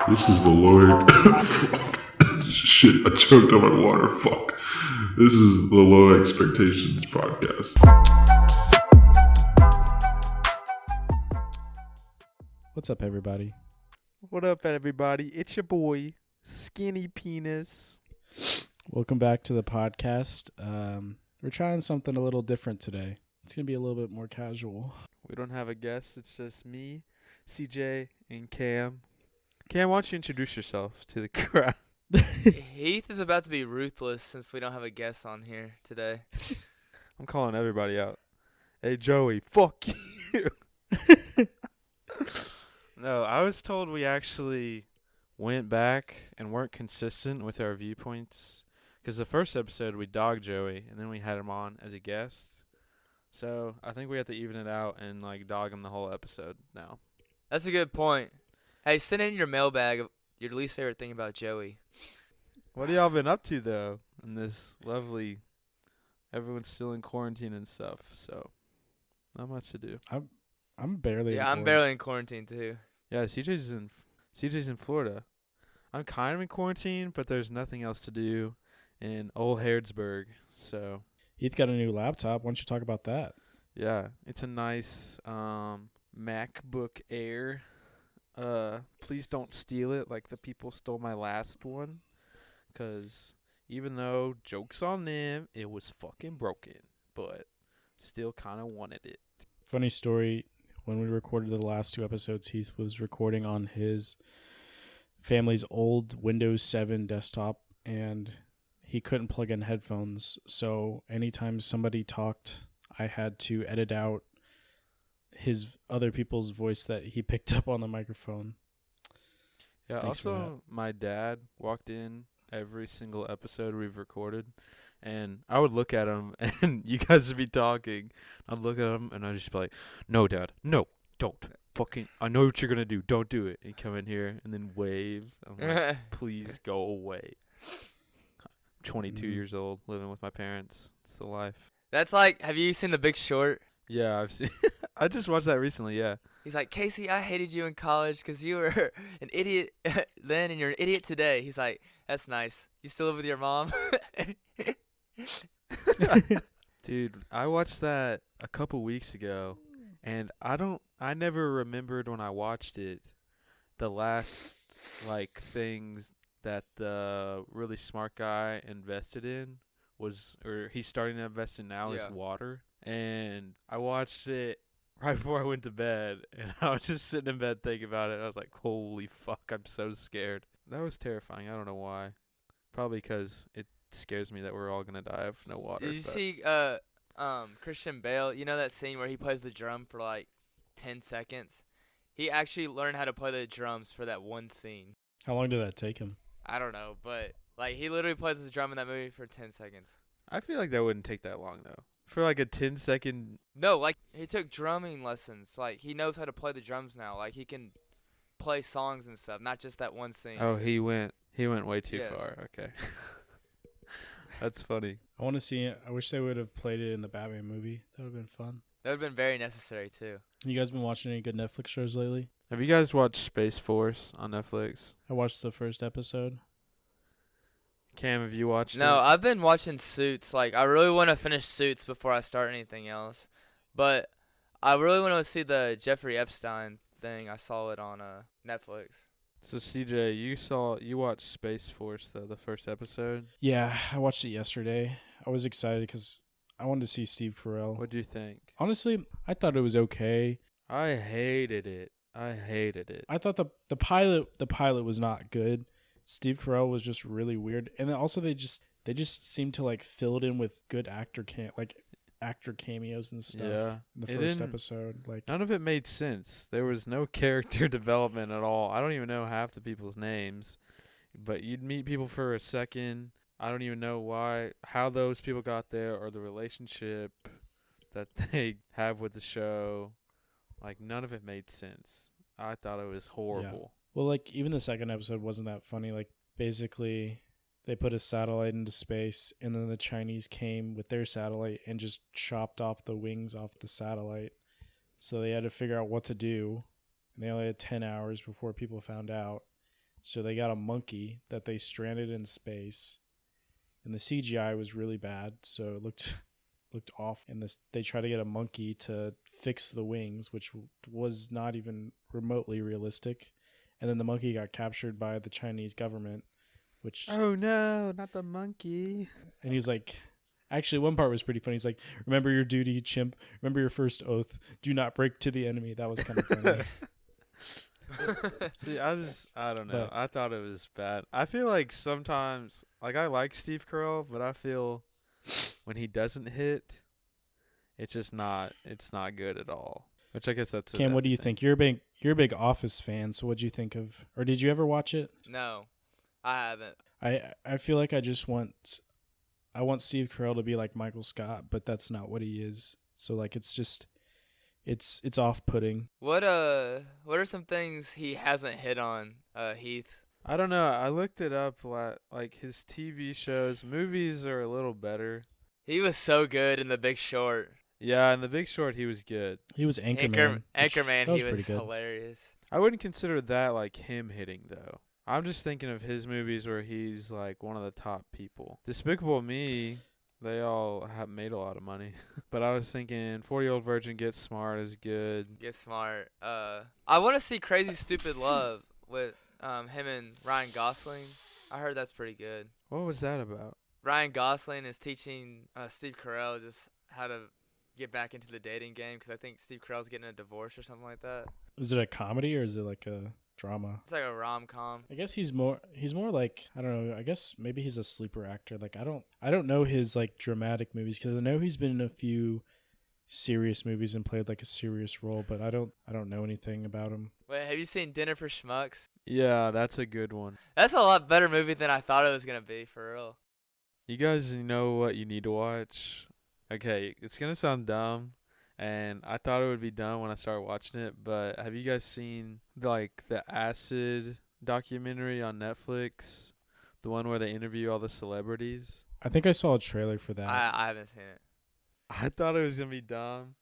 This is the low. Shit, I choked on my water. Fuck. This is the Low Expectations podcast. What's up, everybody? What up, everybody? It's your boy, Skinny Penis. Welcome back to the podcast. We're trying something a little different today. It's going to be a little bit more casual. We don't have a guest. It's just me, CJ, and Cam. Cam, why don't you introduce yourself to the crowd? Heath is about to be ruthless since we don't have a guest on here today. I'm calling everybody out. Hey, Joey, fuck you. No, I was told we actually went back and weren't consistent with our viewpoints. Because the first episode, we dogged Joey, and then we had him on as a guest. So I think we have to even it out and like dog him the whole episode now. That's a good point. Hey, send in your mailbag of your least favorite thing about Joey. What have y'all been up to, though, in this lovely... Everyone's still in quarantine and stuff, so not much to do. I'm barely. Yeah, I'm barely in quarantine, too. Yeah, CJ's in Florida. I'm kind of in quarantine, but there's nothing else to do in old Harrodsburg, so... Heath got a new laptop. Why don't you talk about that? Yeah, it's a nice MacBook Air. Please don't steal it like the people stole my last one. Because even though, joke's on them, it was fucking broken. But still kind of wanted it. Funny story. When we recorded the last two episodes, Heath was recording on his family's old Windows 7 desktop, and he couldn't plug in headphones. So anytime somebody talked, I had to edit out his other people's voice that he picked up on the microphone. Yeah, Thanks also, my dad walked in every single episode we've recorded, and I would look at him, and you guys would be talking. I'd look at him, and I'd just be like, "No, Dad, no, don't. Fucking, I know what you're going to do. Don't do it." And he'd come in here and then wave. I'm like, please go away. I'm 22 years old, living with my parents. It's the life. That's like, have you seen The Big Short? Yeah, I've seen. I just watched that recently. Yeah. He's like, Casey, I hated you in college because you were an idiot then and you're an idiot today. He's like, that's nice. You still live with your mom? Dude, I watched that a couple weeks ago, and I never remembered when I watched it the last like things that the really smart guy invested in was, or he's starting to invest in now, is water. And I watched it right before I went to bed, and I was just sitting in bed thinking about it. I was like, holy fuck, I'm so scared. That was terrifying. I don't know why. Probably because it scares me that we're all going to die of no water. Did you see Christian Bale? You know that scene where he plays the drum for like 10 seconds? He actually learned how to play the drums for that one scene. How long did that take him? I don't know, but like he literally plays the drum in that movie for 10 seconds. I feel like that wouldn't take that long, though. For like a 10-second... No, like he took drumming lessons. Like he knows how to play the drums now. Like he can play songs and stuff, not just that one scene. Oh, he went way too Yes. far. Okay. That's funny. I want to see it. I wish they would have played it in the Batman movie. That would have been fun. That would have been very necessary too. You guys been watching any good Netflix shows lately? Have you guys watched Space Force on Netflix? I watched the first episode. Cam, have you watched it? No, I've been watching Suits. Like I really want to finish Suits before I start anything else. But I really want to see the Jeffrey Epstein thing. I saw it on Netflix. So CJ, you watched Space Force though, the first episode. Yeah, I watched it yesterday. I was excited because I wanted to see Steve Carell. What'd you think? Honestly, I thought it was okay. I hated it. I thought the pilot was not good. Steve Carell was just really weird, and then also they just seemed to like fill it in with good actor cameos and stuff. Yeah, in the first episode, like none of it made sense. There was no character development at all. I don't even know half the people's names, but you'd meet people for a second. I don't even know how those people got there or the relationship that they have with the show. Like none of it made sense. I thought it was horrible. Yeah. Well, like even the second episode wasn't that funny. Like basically, they put a satellite into space, and then the Chinese came with their satellite and just chopped off the wings off the satellite. So they had to figure out what to do, and they only had 10 hours before people found out. So they got a monkey that they stranded in space, and the CGI was really bad, so it looked off. And they tried to get a monkey to fix the wings, which was not even remotely realistic. And then the monkey got captured by the Chinese government, which Oh no, not the monkey. and he's like, actually, one part was pretty funny. He's like, "Remember your duty, chimp. Remember your first oath. Do not break to the enemy." That was kind of funny. See, I don't know. But- I thought it was bad. I feel like sometimes, like I like Steve Carell, but I feel when he doesn't hit, it's not good at all. Which I guess that's Cam, what do you think? You're a big Office fan, so what'd you think of, or did you ever watch it? No, I haven't. I feel like I want Steve Carell to be like Michael Scott, but that's not what he is. So like it's off-putting. What are some things he hasn't hit on, Heath? I don't know. I looked it up. Like his TV shows, movies are a little better. He was so good in The Big Short. Yeah, in The Big Short, he was good. He was Anchorman. Anchorman, that was he pretty was good. hilarious. I wouldn't consider that like him hitting though. I'm just thinking of his movies where he's like one of the top people. Despicable Me, they all have made a lot of money. But I was thinking 40-Year-Old Virgin Get Smart is good. Get Smart. I want to see Crazy Stupid Love with him and Ryan Gosling. I heard that's pretty good. What was that about? Ryan Gosling is teaching Steve Carell just how to get back into the dating game because I think Steve Carell's getting a divorce or something like that. Is it a comedy or is it like a drama? It's like a rom-com. I guess he's more like, I don't know, I guess maybe he's a sleeper actor. Like I don't know his like dramatic movies because I know he's been in a few serious movies and played like a serious role, but I don't know anything about him. Wait, have you seen Dinner for Schmucks? Yeah, that's a good one. That's a lot better movie than I thought it was gonna be, for real. You guys know what you need to watch? Okay, it's going to sound dumb, and I thought it would be dumb when I started watching it, but have you guys seen like the Acid documentary on Netflix? The one where they interview all the celebrities? I think I saw a trailer for that. I haven't seen it. I thought it was going to be dumb.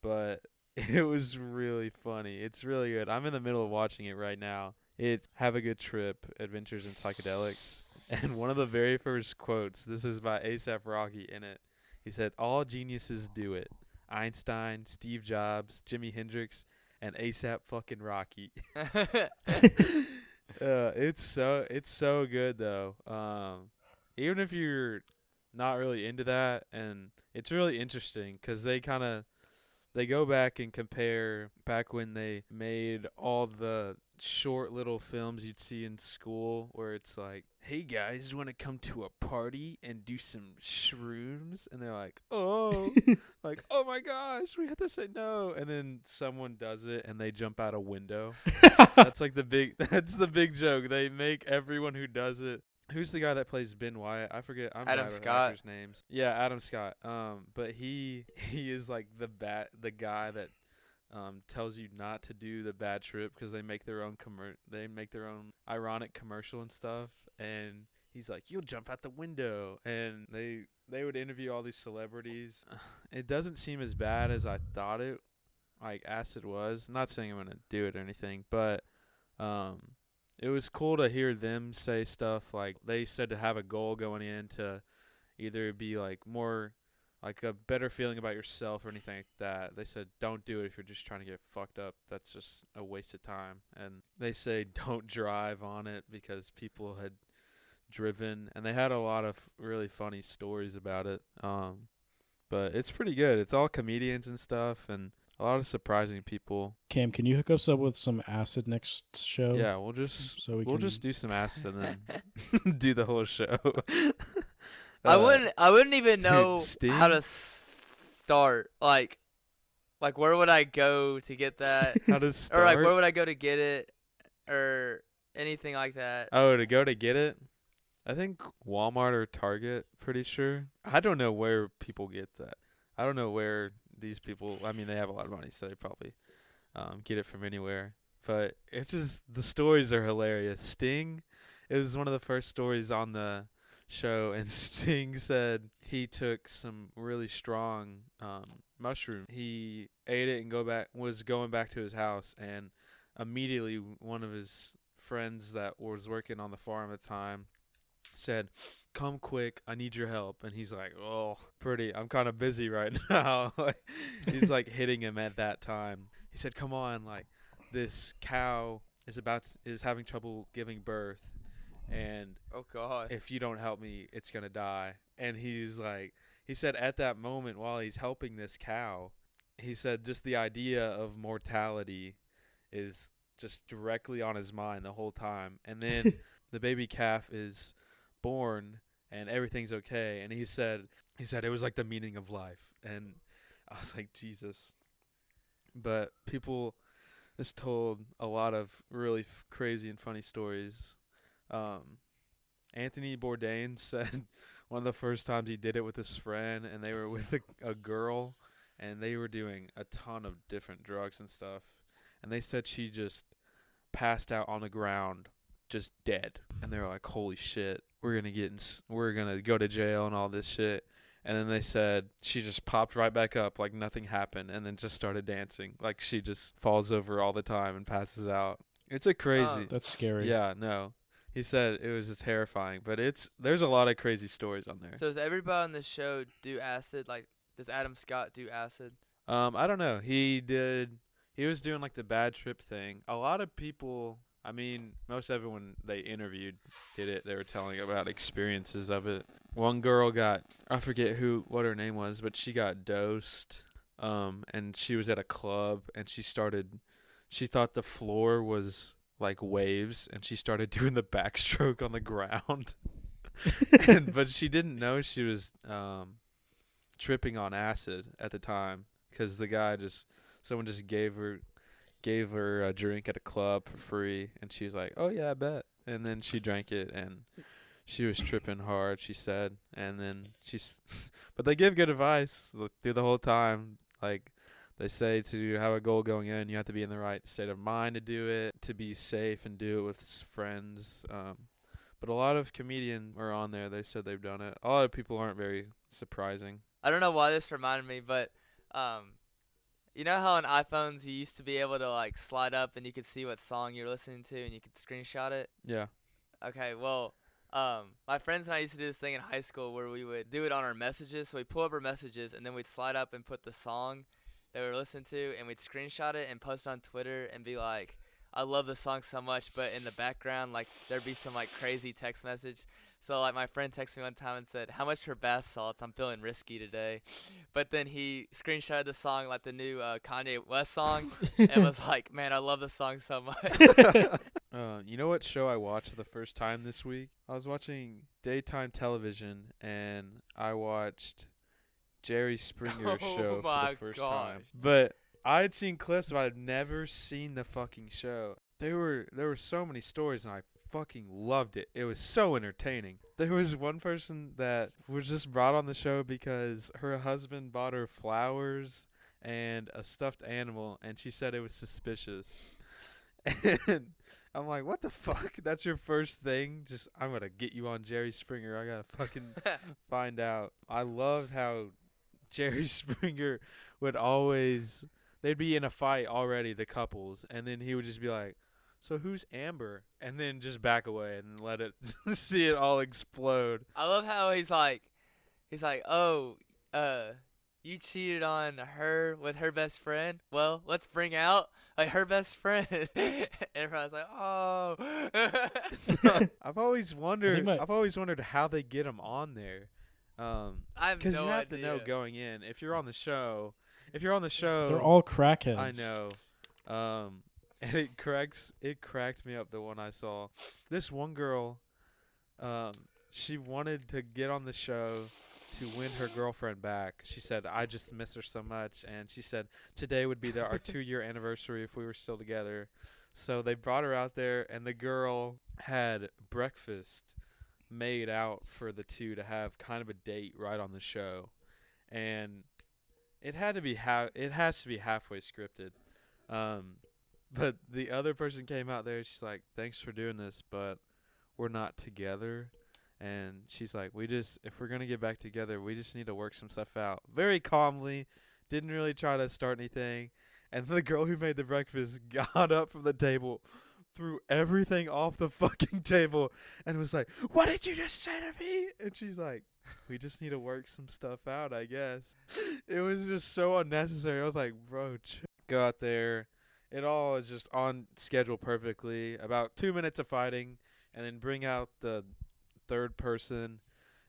But it was really funny. It's really good. I'm in the middle of watching it right now. It's Have a Good Trip, Adventures in Psychedelics. And one of the very first quotes, this is by A$AP Rocky in it. He said, "All geniuses do it. Einstein, Steve Jobs, Jimi Hendrix, and A$AP fucking Rocky." It's so good though. Even if you're not really into that, and it's really interesting because they go back and compare back when they made all the short little films you'd see in school where it's like, "Hey guys, want to come to a party and do some shrooms?" And they're like, "Oh," like, "Oh my gosh, we have to say no." And then someone does it and they jump out a window. That's the big joke. They make everyone who does it. Who's the guy that plays Ben Wyatt? I forget. I'm Adam bad with Scott. actors' names. Yeah, Adam Scott. But he is like the guy that tells you not to do the bad trip because they make their own ironic commercial and stuff. And he's like, "You'll jump out the window." And they would interview all these celebrities. It doesn't seem as bad as I thought it. Like Acid was. Not saying I'm gonna do it or anything, but it was cool to hear them say stuff like they said to have a goal going in to either be like more like a better feeling about yourself or anything like that. They said don't do it if you're just trying to get fucked up. That's just a waste of time. And they say don't drive on it because people had driven, and they had a lot of really funny stories about it. But it's pretty good. It's all comedians and stuff, and a lot of surprising people. Cam, can you hook us up with some acid next show? Yeah, we'll just do some acid and then do the whole show. I wouldn't even dude, know Sting? how to start. Like where would I go to get that? How to start? Or like where would I go to get it? Or anything like that. Oh, to go to get it? I think Walmart or Target, pretty sure. I don't know where people get that. I don't know where these people, I mean, they have a lot of money, so they probably get it from anywhere. But it's just, the stories are hilarious. Sting, it was one of the first stories on the show, and Sting said he took some really strong mushroom. He ate it and was going back to his house, and immediately one of his friends that was working on the farm at the time said, "Come quick, I need your help." And he's like, "Oh, I'm kind of busy right now." He's like hitting him at that time. He said, "Come on, like this cow is having trouble giving birth, and Oh God. if you don't help me, it's gonna die." And he said at that moment while he's helping this cow, he said just the idea of mortality is just directly on his mind the whole time. And then the baby calf is born and everything's okay. And he said it was like the meaning of life. And I was like, Jesus. But people just told a lot of really crazy and funny stories. Anthony Bourdain said one of the first times he did it with his friend, and they were with a girl, and they were doing a ton of different drugs and stuff. And they said she just passed out on the ground, just dead. And they were like, "Holy shit, we're gonna go to jail and all this shit." And then they said she just popped right back up like nothing happened, and then just started dancing. Like she just falls over all the time and passes out. It's a crazy. That's scary. Yeah, no. He said it was terrifying, but there's a lot of crazy stories on there. So does everybody on the show do acid? Like, does Adam Scott do acid? I don't know. He was doing like the bad trip thing. A lot of people, I mean, most everyone they interviewed did it. They were telling about experiences of it. One girl I forget what her name was, but she got dosed. And she was at a club, and she thought the floor was like waves, and she started doing the backstroke on the ground. But she didn't know she was tripping on acid at the time, because someone just gave her a drink at a club for free, and she was like, "Oh yeah, I bet." And then she drank it, and she was tripping hard, she said. And then but they give good advice through the whole time. Like, they say to have a goal going in, you have to be in the right state of mind to do it, to be safe and do it with friends. But a lot of comedians are on there. They said they've done it. A lot of people aren't very surprising. I don't know why this reminded me, but you know how on iPhones you used to be able to like slide up and you could see what song you're listening to and you could screenshot it? Yeah. Okay, well, my friends and I used to do this thing in high school where we would do it on our messages. So we'd pull up our messages, and then we'd slide up and put the song that we were listening to, and we'd screenshot it and post it on Twitter and be like, "I love the song so much," but in the background, like, there'd be some like crazy text message. So like my friend texted me one time and said, "How much for bath salts? I'm feeling risky today." But then he screenshotted the song, like the new Kanye West song, and was like, "Man, I love the song so much." You know what show I watched for the first time this week? I was watching daytime television, and I watched Jerry Springer's show for my the first gosh. time. But I had seen clips, but I'd never seen the fucking show. There were so many stories, and I fucking loved it. It was so entertaining. There was one person that was just brought on the show because her husband bought her flowers and a stuffed animal, and she said it was suspicious. And I'm like, what the fuck? That's your first thing? Just, I'm going to get you on Jerry Springer. I got to fucking find out. I loved how Jerry Springer would always, they'd be in a fight already, the couples, and then he would just be like, "So who's Amber?" And then just back away and let it, see it all explode. I love how he's like, "Oh, you cheated on her with her best friend? Well, let's bring out like her best friend." And everyone's like, "Oh." I've always wondered how they get them on there. I have Because no you have to idea. know going in, if you're on the show, they're all crackheads. I know. And it cracked me up, the one I saw. This one girl, she wanted to get on the show to win her girlfriend back. She said, "I just miss her so much." And she said, today would be our 2-year anniversary if we were still together. So they brought her out there, and the girl had breakfast made out for the two to have kind of a date right on the show. And it has to be halfway scripted. But the other person came out there. She's like, "Thanks for doing this, but we're not together." And she's like, if we're going to get back together, we just need to work some stuff out. Very calmly, didn't really try to start anything. And the girl who made the breakfast got up from the table, threw everything off the fucking table and was like, "What did you just say to me?" And she's like, "We just need to work some stuff out, I guess." It was just so unnecessary. I was like, bro, go out there. It all is just on schedule perfectly. About 2 minutes of fighting, and then bring out the third person,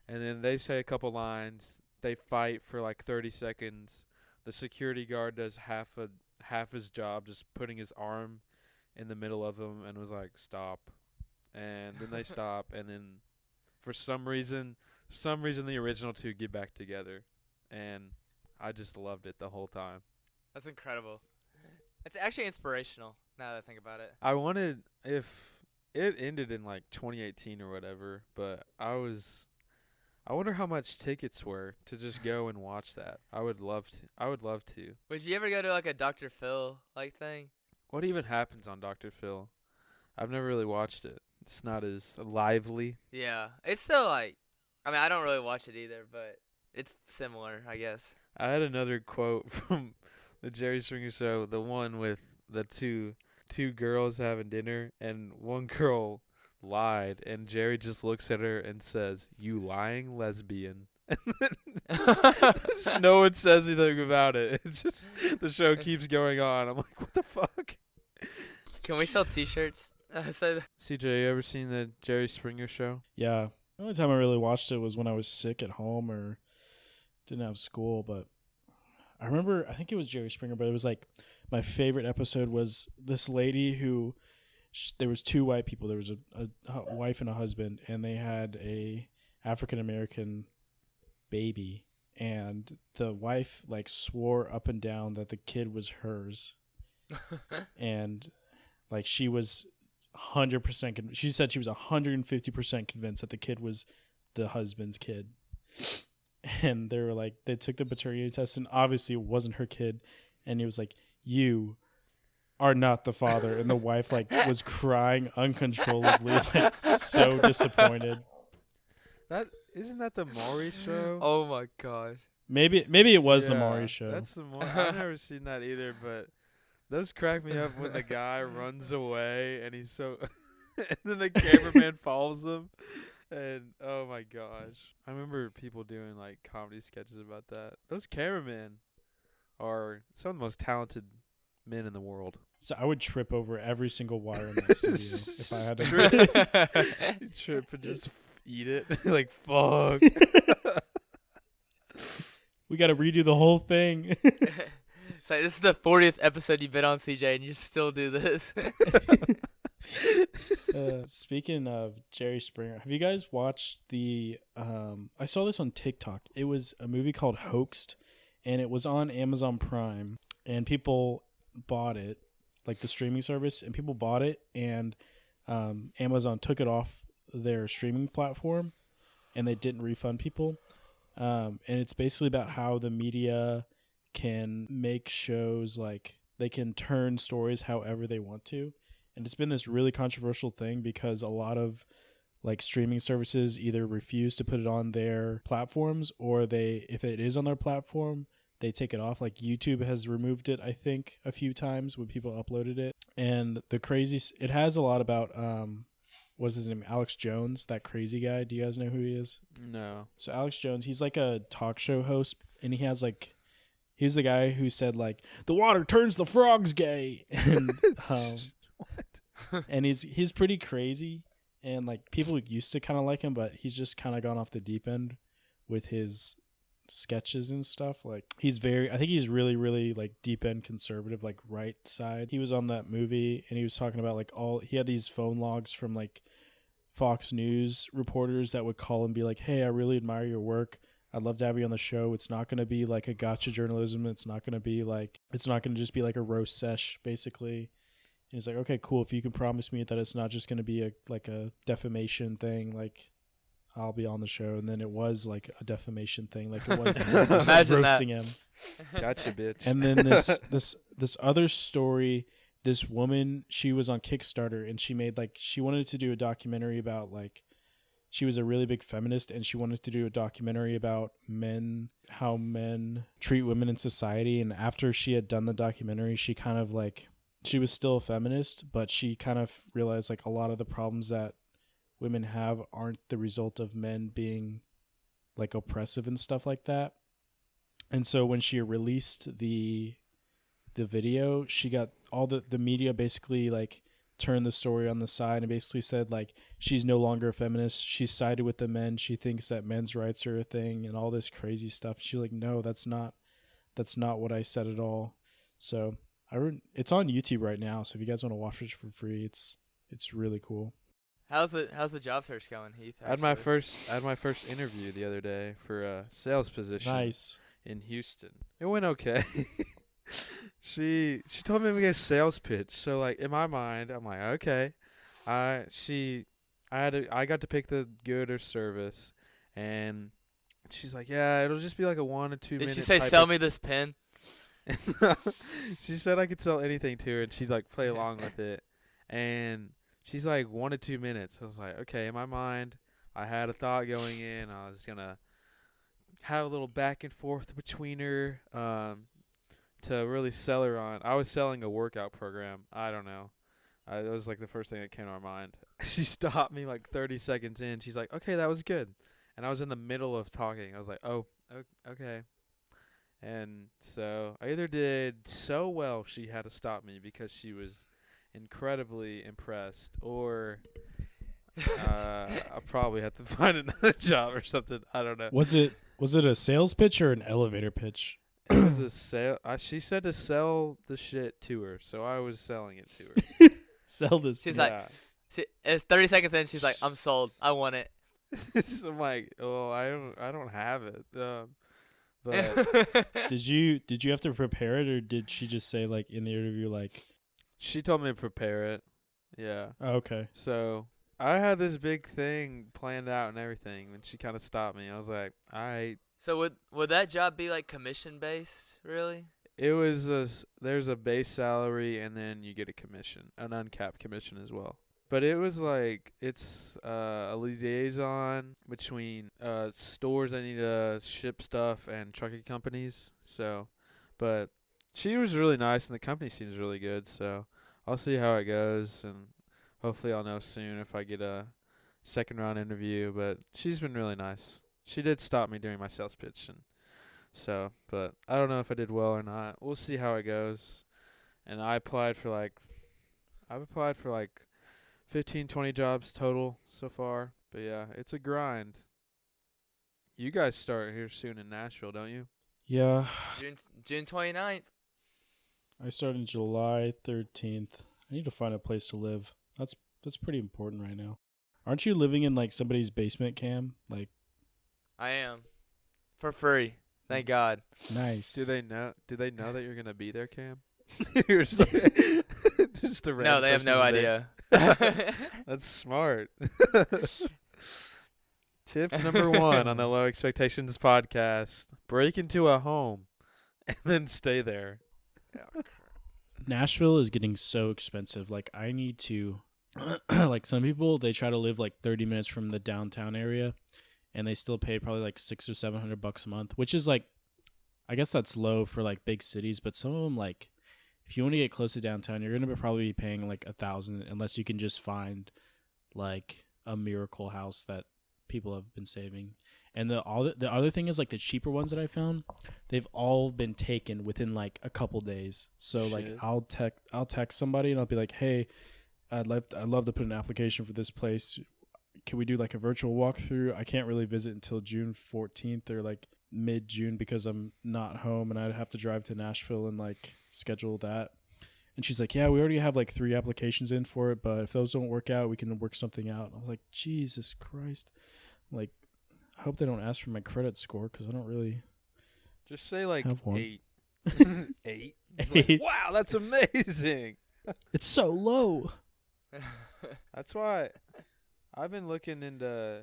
and then they say a couple lines. They fight for like 30 seconds. The security guard does half his job, just putting his arm in the middle of them, and was like, "Stop." And then they stop, and then for some reason the original two get back together, and I just loved it the whole time. That's incredible. It's actually inspirational now that I think about it. I wanted, if it ended in like 2018 or whatever, but I wonder how much tickets were to just go and watch that. I would love to. Would you ever go to like a Dr. Phil like thing? What even happens on Dr. Phil? I've never really watched it. It's not as lively. Yeah, it's still like, I mean, I don't really watch it either, but it's similar, I guess. I had another quote from the Jerry Springer Show, the one with the two girls having dinner, and one girl lied, and Jerry just looks at her and says, "You lying lesbian." No one says anything about it. It's just the show keeps going on. I'm like, what the fuck? Can we sell T-shirts? CJ, you ever seen the Jerry Springer Show? Yeah. The only time I really watched it was when I was sick at home or didn't have school. But I remember, I think it was Jerry Springer, but it was like my favorite episode was this lady who, there was two white people. There was a wife and a husband, and they had a African-American baby. And the wife like swore up and down that the kid was hers. And like she was 100%, she said she was 150% convinced that the kid was the husband's kid. And they were like, they took the paternity test, and obviously it wasn't her kid. And he was like, "You are not the father." And the wife like was crying uncontrollably, like so disappointed. Isn't that the Maury Show? Oh my gosh. Maybe it was the Maury Show. That's the I've never seen that either, but those crack me up when the guy runs away and he's so and then the cameraman follows him, and oh my gosh. I remember people doing like comedy sketches about that. Those cameramen are some of the most talented men in the world. So I would trip over every single wire in that studio if I had to. Trip and just eat it. Like, fuck. We got to redo the whole thing. It's like, this is the 40th episode you've been on, CJ, and you still do this. Speaking of Jerry Springer, have you guys watched the I saw this on TikTok. It was a movie called Hoaxed, and it was on Amazon Prime, and people bought it, like the streaming service, and people bought it, and Amazon took it off their streaming platform, and they didn't refund people. And it's basically about how the media can make shows, like they can turn stories however they want to. And it's been this really controversial thing because a lot of like streaming services either refuse to put it on their platforms, or they, if it is on their platform, they take it off. Like YouTube has removed it, I think, a few times when people uploaded it. And the crazy, it has a lot about, what's his name? Alex Jones, that crazy guy. Do you guys know who he is? No. So Alex Jones, he's like a talk show host, and he has like, he's the guy who said like, "The water turns the frogs gay." And What? and he's pretty crazy, and like people used to kind of like him, but he's just kind of gone off the deep end with his sketches and stuff. Like I think he's really, really like deep end conservative, like right side. He was on that movie, and he was talking about like he had these phone logs from like Fox News reporters that would call and be like, "Hey, I really admire your work. I'd love to have you on the show. It's not going to be like a gotcha journalism. It's not going to just be like a roast sesh, basically." And he's like, "Okay, cool. If you can promise me that it's not just going to be a defamation thing, like I'll be on the show." And then it was like a defamation thing. Like it was just roasting him. Gotcha, bitch. And then this other story, this woman, she was on Kickstarter, and she wanted to do a documentary about like, she was a really big feminist, and she wanted to do a documentary about how men treat women in society. And after she had done the documentary, she kind of like she was still a feminist, but she kind of realized like a lot of the problems that women have aren't the result of men being like oppressive and stuff like that. And so when she released the video, she got all the media basically like turned the story on the side and basically said like she's no longer a feminist. She's sided with the men. She thinks that men's rights are a thing and all this crazy stuff. She's like, no, that's not what I said at all. So it's on YouTube right now. So if you guys want to watch it for free, it's really cool. How's the job search going, Heath? I had my first interview the other day for a sales position. Nice. In Houston. It went okay. She told me to get a sales pitch. So like in my mind, I'm like, okay. I got to pick the good or service, and she's like, yeah, it'll just be like a 1 or 2 minute. Did she say sell me this pen? She said I could sell anything to her, and she'd like play along with it. And she's like 1 to 2 minutes. I was like, okay. In my mind, I had a thought going in. I was gonna have a little back and forth between her to really sell her on. I was selling a workout program. I don't know. That was like the first thing that came to my mind. She stopped me like 30 seconds in. She's like, okay, that was good. And I was in the middle of talking. I was like, oh, okay. And so I either did so well she had to stop me because she was incredibly impressed, or I probably had to find another job or something. I don't know. Was it a sales pitch or an elevator pitch? It was a sale. She said to sell the shit to her, so I was selling it to her. Sell this. She's like, it's 30 seconds in. She's like, I'm sold. I want it. I'm like, oh, I don't have it. But did you have to prepare it, or did she just say like in the interview like? She told me to prepare it. Yeah. Oh, okay. So I had this big thing planned out and everything, and she kind of stopped me. I was like, all right. So would that job be like commission based, really? It was there's a base salary, and then you get a commission, an uncapped commission as well. But it was like it's a liaison between stores that need to ship stuff and trucking companies. So, but she was really nice, and the company seems really good. So I'll see how it goes, and hopefully I'll know soon if I get a second round interview. But she's been really nice. She did stop me during my sales pitch, and so, but I don't know if I did well or not. We'll see how it goes. And I applied for like 15, 20 jobs total so far. But yeah, it's a grind. You guys start here soon in Nashville, don't you? Yeah. June 29th. I start in July 13th. I need to find a place to live. That's pretty important right now. Aren't you living in like somebody's basement, Cam? Like, I am. For free. Thank God. Nice. Do they know that you're gonna be there, Cam? You're just, like, just a random No, they have no person's idea. That's smart. Tip number 1 on the Low Expectations podcast: break into a home and then stay there. Nashville is getting so expensive. Like, I need to like some people, they try to live like 30 minutes from the downtown area, and they still pay probably like $600 or $700 a month, which is like, I guess that's low for like big cities, but some of them, like, if you want to get close to downtown, you're going to probably be paying like $1,000 unless you can just find like a miracle house that people have been saving. And the other thing is, like, the cheaper ones that I found, they've all been taken within like a couple days. So Shit. like I'll text somebody and I'll be like, hey, I'd love to put an application for this place. Can we do like a virtual walkthrough? I can't really visit until June 14th or like mid-June because I'm not home, and I'd have to drive to Nashville and like schedule that. And she's like, yeah, we already have like 3 applications in for it, but if those don't work out, we can work something out. I was like, Jesus Christ. Like, I hope they don't ask for my credit score because I don't really Just say like have one. 8. 8. It's 8. like, wow, that's amazing. It's so low. That's why I've been looking into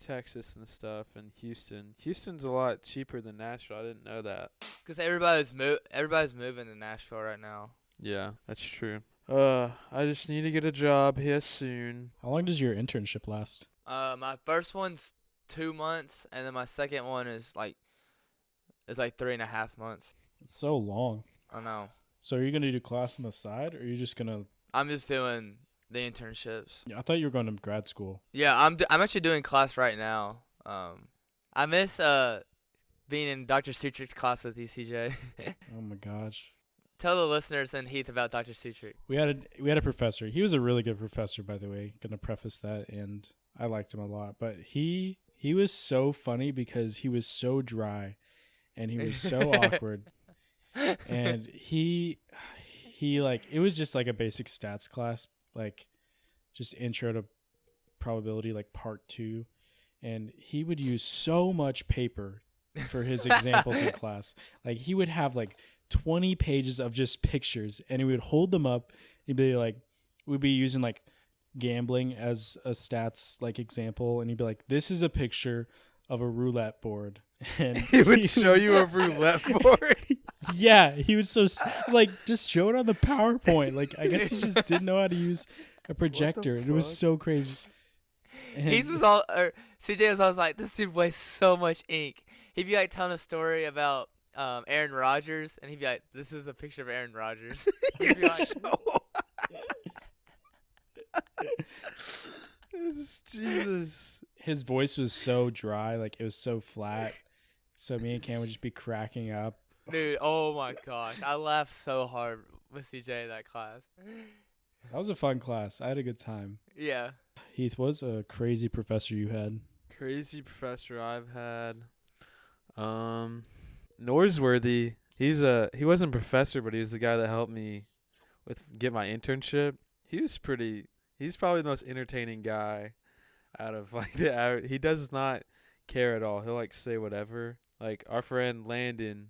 Texas and stuff, and Houston. Houston's a lot cheaper than Nashville. I didn't know that. Because everybody's moving to Nashville right now. Yeah, that's true. I just need to get a job here soon. How long does your internship last? My first one's 2 months, and then my second one is like 3.5 months. It's so long. I know. So are you gonna do class on the side, or are you just gonna? I'm just doing the internships. I thought you were going to grad school. Yeah, I'm actually doing class right now. I miss being in Dr. Sutrik's class with you, CJ. Oh my gosh. Tell the listeners and Heath about Dr. Sutrik. We had a professor. He was a really good professor, by the way. Gonna preface that, and I liked him a lot. But he was so funny because he was so dry, and he was so awkward. And he like, it was just like a basic stats class, like just intro to probability, like part 2. And he would use so much paper for his examples in class. Like he would have like 20 pages of just pictures, and he would hold them up. He'd be like, we'd be using like gambling as a stats like example, and he'd be like, this is a picture of a roulette board. And He would show you a roulette board. yeah, he would like just show it on the PowerPoint. Like I guess he just didn't know how to use a projector, and it was so crazy. And Heath was all, or CJ was always like, this dude wastes so much ink. He'd be like telling a story about Aaron Rodgers, and he'd be like, this is a picture of Aaron Rodgers. He'd be like, Jesus. his voice was so dry, like it was so flat. So me and Cam would just be cracking up. dude, oh my gosh. I laughed so hard with CJ in that class. That was a fun class. I had a good time. Yeah. Heath, what was a crazy professor you had? Crazy professor I've had. Norsworthy. He wasn't a professor, but he was the guy that helped me get my internship. He's probably the most entertaining guy out of like he does not care at all. He'll like say whatever. Like our friend Landon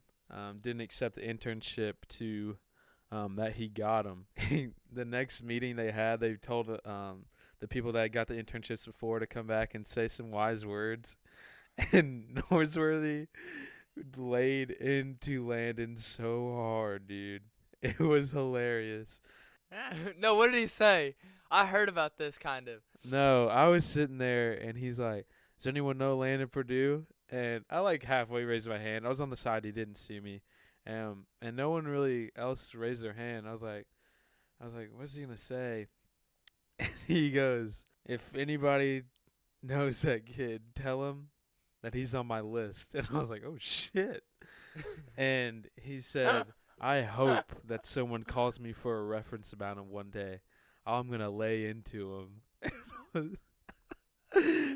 didn't accept the internship to that he got him. The next meeting they had, they told the people that got the internships before to come back and say some wise words. And Norsworthy laid into Landon so hard, dude. It was hilarious. No, what did he say? I heard about this kind of. No, I was sitting there and he's like, does anyone know Landon Purdue? And I like halfway raised my hand. I was on the side, he didn't see me. And no one really else raised their hand. I was like, what's he gonna say? And he goes, if anybody knows that kid, tell him that he's on my list. And I was like, oh shit. And he said, I hope that someone calls me for a reference about him one day. I'm gonna lay into him.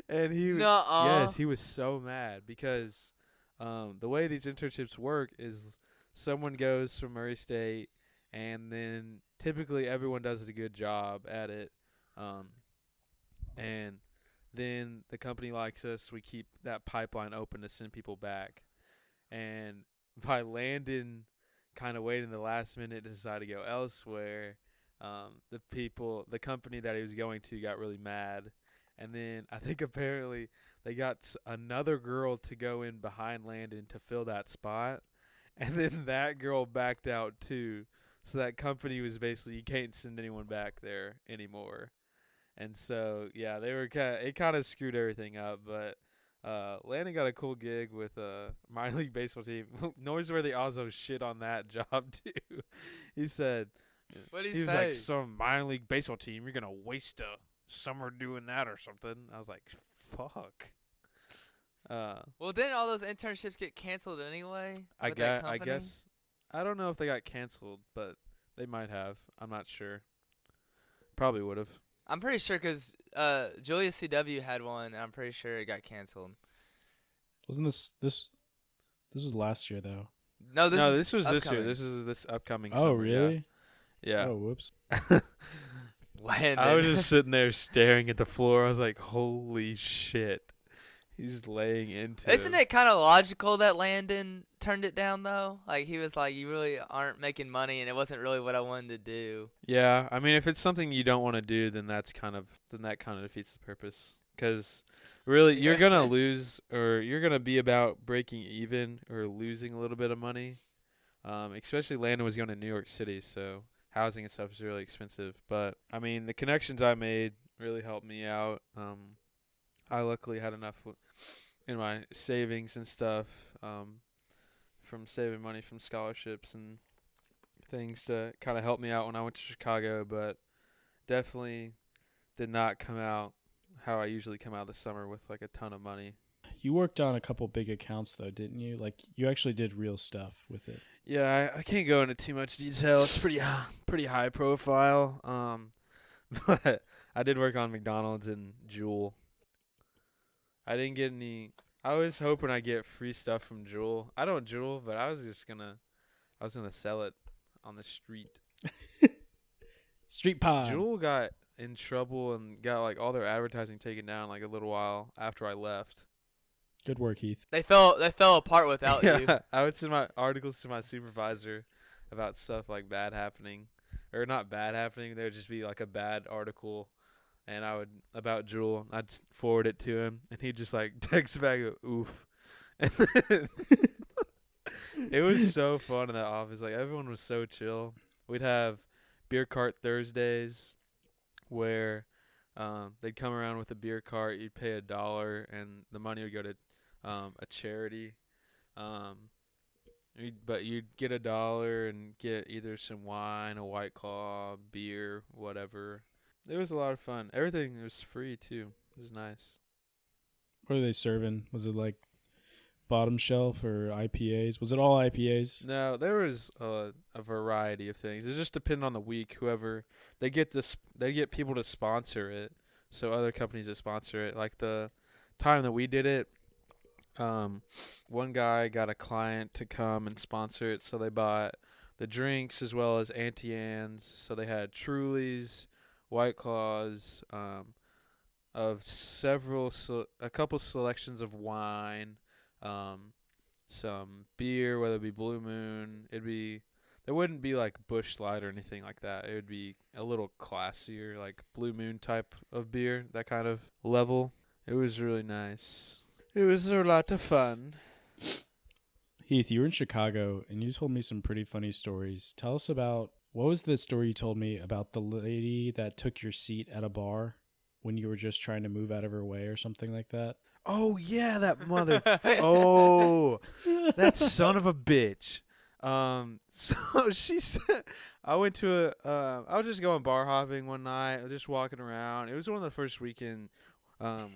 And he yes, he was so mad because the way these internships work is someone goes from Murray State, and then typically everyone does a good job at it, and then the company likes us. We keep that pipeline open to send people back, and by Landon kind of waiting the last minute to decide to go elsewhere, the company that he was going to got really mad. And then I think apparently they got another girl to go in behind Landon to fill that spot. And then that girl backed out too. So that company was basically, you can't send anyone back there anymore. And so, yeah, it kind of screwed everything up. But Landon got a cool gig with a minor league baseball team. Norsworthy also shit on that job too. He said, what did he he was say? like, some minor league baseball team, you're going to waste a summer doing that or something. I was like, fuck. Well, didn't all those internships get canceled anyway? I with that guess. company? I don't know if they got canceled, but they might have. I'm not sure. Probably would have. I'm pretty sure because Julius CW had one, and I'm pretty sure it got canceled. Wasn't this was last year though? No, this was upcoming. this year. This is this upcoming Oh, summer. really? Yeah. Oh, whoops. Landon. I was just sitting there staring at the floor. I was like, holy shit. He's laying into Isn't it kind of logical that Landon turned it down, though? Like, he was like, you really aren't making money, and it wasn't really what I wanted to do. Yeah, I mean, if it's something you don't want to do, then that kind of defeats the purpose. Because really, you're gonna lose, or you're gonna be about breaking even or losing a little bit of money. Especially Landon was going to New York City, so housing and stuff is really expensive. But I mean, the connections I made really helped me out. I luckily had enough in my savings and stuff, from saving money from scholarships and things to kind of help me out when I went to Chicago, but definitely did not come out how I usually come out this summer with like a ton of money. You worked on a couple big accounts though, didn't you? Like you actually did real stuff with it. Yeah, I can't go into too much detail. It's pretty high profile. But I did work on McDonald's and Jewel. I didn't get any. I was hoping I'd get free stuff from Jewel. I don't Jewel, but I was gonna sell it on the street. Street pie. Jewel got in trouble and got like all their advertising taken down like a little while after I left. Good work, Heath. They fell apart without you. I would send my articles to my supervisor about stuff like bad happening, or not bad happening. There would just be like a bad article, and I would about Jewel. I'd forward it to him, and he'd just like text back, "Oof." It was so fun in that office. Like everyone was so chill. We'd have beer cart Thursdays, where they'd come around with a beer cart. You'd pay $1, and the money would go to a charity. But you'd get $1 and get either some wine, a White Claw, beer, whatever. It was a lot of fun. Everything was free too. It was nice. What are they serving? Was it like bottom shelf or IPAs? Was it all IPAs? No, there was a variety of things. It just depended on the week. Whoever they get people to sponsor it. So other companies that sponsor it. Like the time that we did it, one guy got a client to come and sponsor it. So they bought the drinks as well as Auntie Anne's. So they had Trulies, White Claws, of a couple selections of wine. Some beer, whether it be Blue Moon, there wouldn't be like Busch Light or anything like that. It would be a little classier, like Blue Moon type of beer, that kind of level. It was really nice. It was a lot of fun. Heath, you were in Chicago and you told me some pretty funny stories. Tell us about, what was the story you told me about the lady that took your seat at a bar when you were just trying to move out of her way or something like that? Oh yeah, that mother. Oh, that son of a bitch. So she said, I went to I was just going bar hopping one night. I was just walking around. It was one of the first weekends I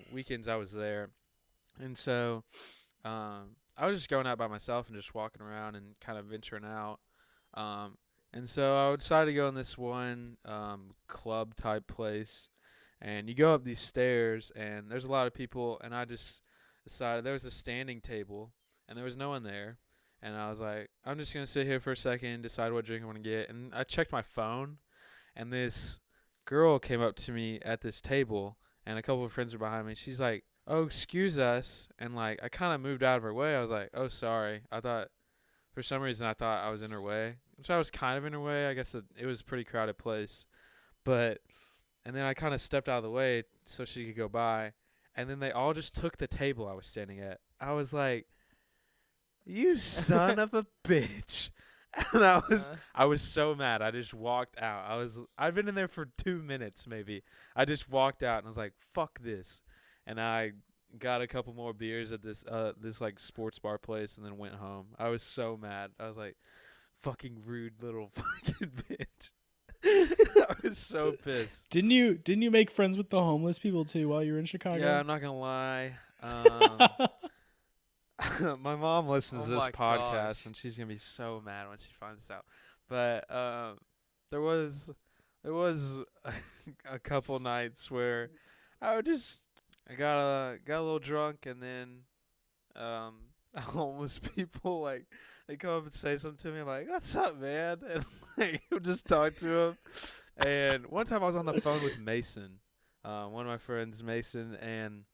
was there, and so I was just going out by myself and just walking around and kind of venturing out. And so I decided to go in this one club type place. And you go up these stairs, and there's a lot of people, and I just decided there was a standing table, and there was no one there. And I was like, I'm just going to sit here for a second, decide what drink I want to get. And I checked my phone, and this girl came up to me at this table, and a couple of friends were behind me. She's like, oh, excuse us. And, like, I kind of moved out of her way. I was like, oh, sorry. For some reason, I thought I was in her way, which I was kind of in her way. I guess it was a pretty crowded place. And then I kind of stepped out of the way so she could go by. And then they all just took the table I was standing at. I was like, you son of a bitch. And I was so mad. I just walked out. I'd been in there for 2 minutes maybe. I just walked out and I was like, fuck this. And I got a couple more beers at this like sports bar place and then went home. I was so mad. I was like, fucking rude little fucking bitch. I was so pissed. Didn't you make friends with the homeless people too while you were in Chicago? Yeah, I'm not gonna lie. My mom listens to this podcast, and she's gonna be so mad when she finds this out. But there was a couple nights where I got a little drunk, and then homeless people like they come up and say something to me. I'm like, "What's up, man?" And like just talk to him. And one time I was on the phone with Mason, one of my friends, Mason, and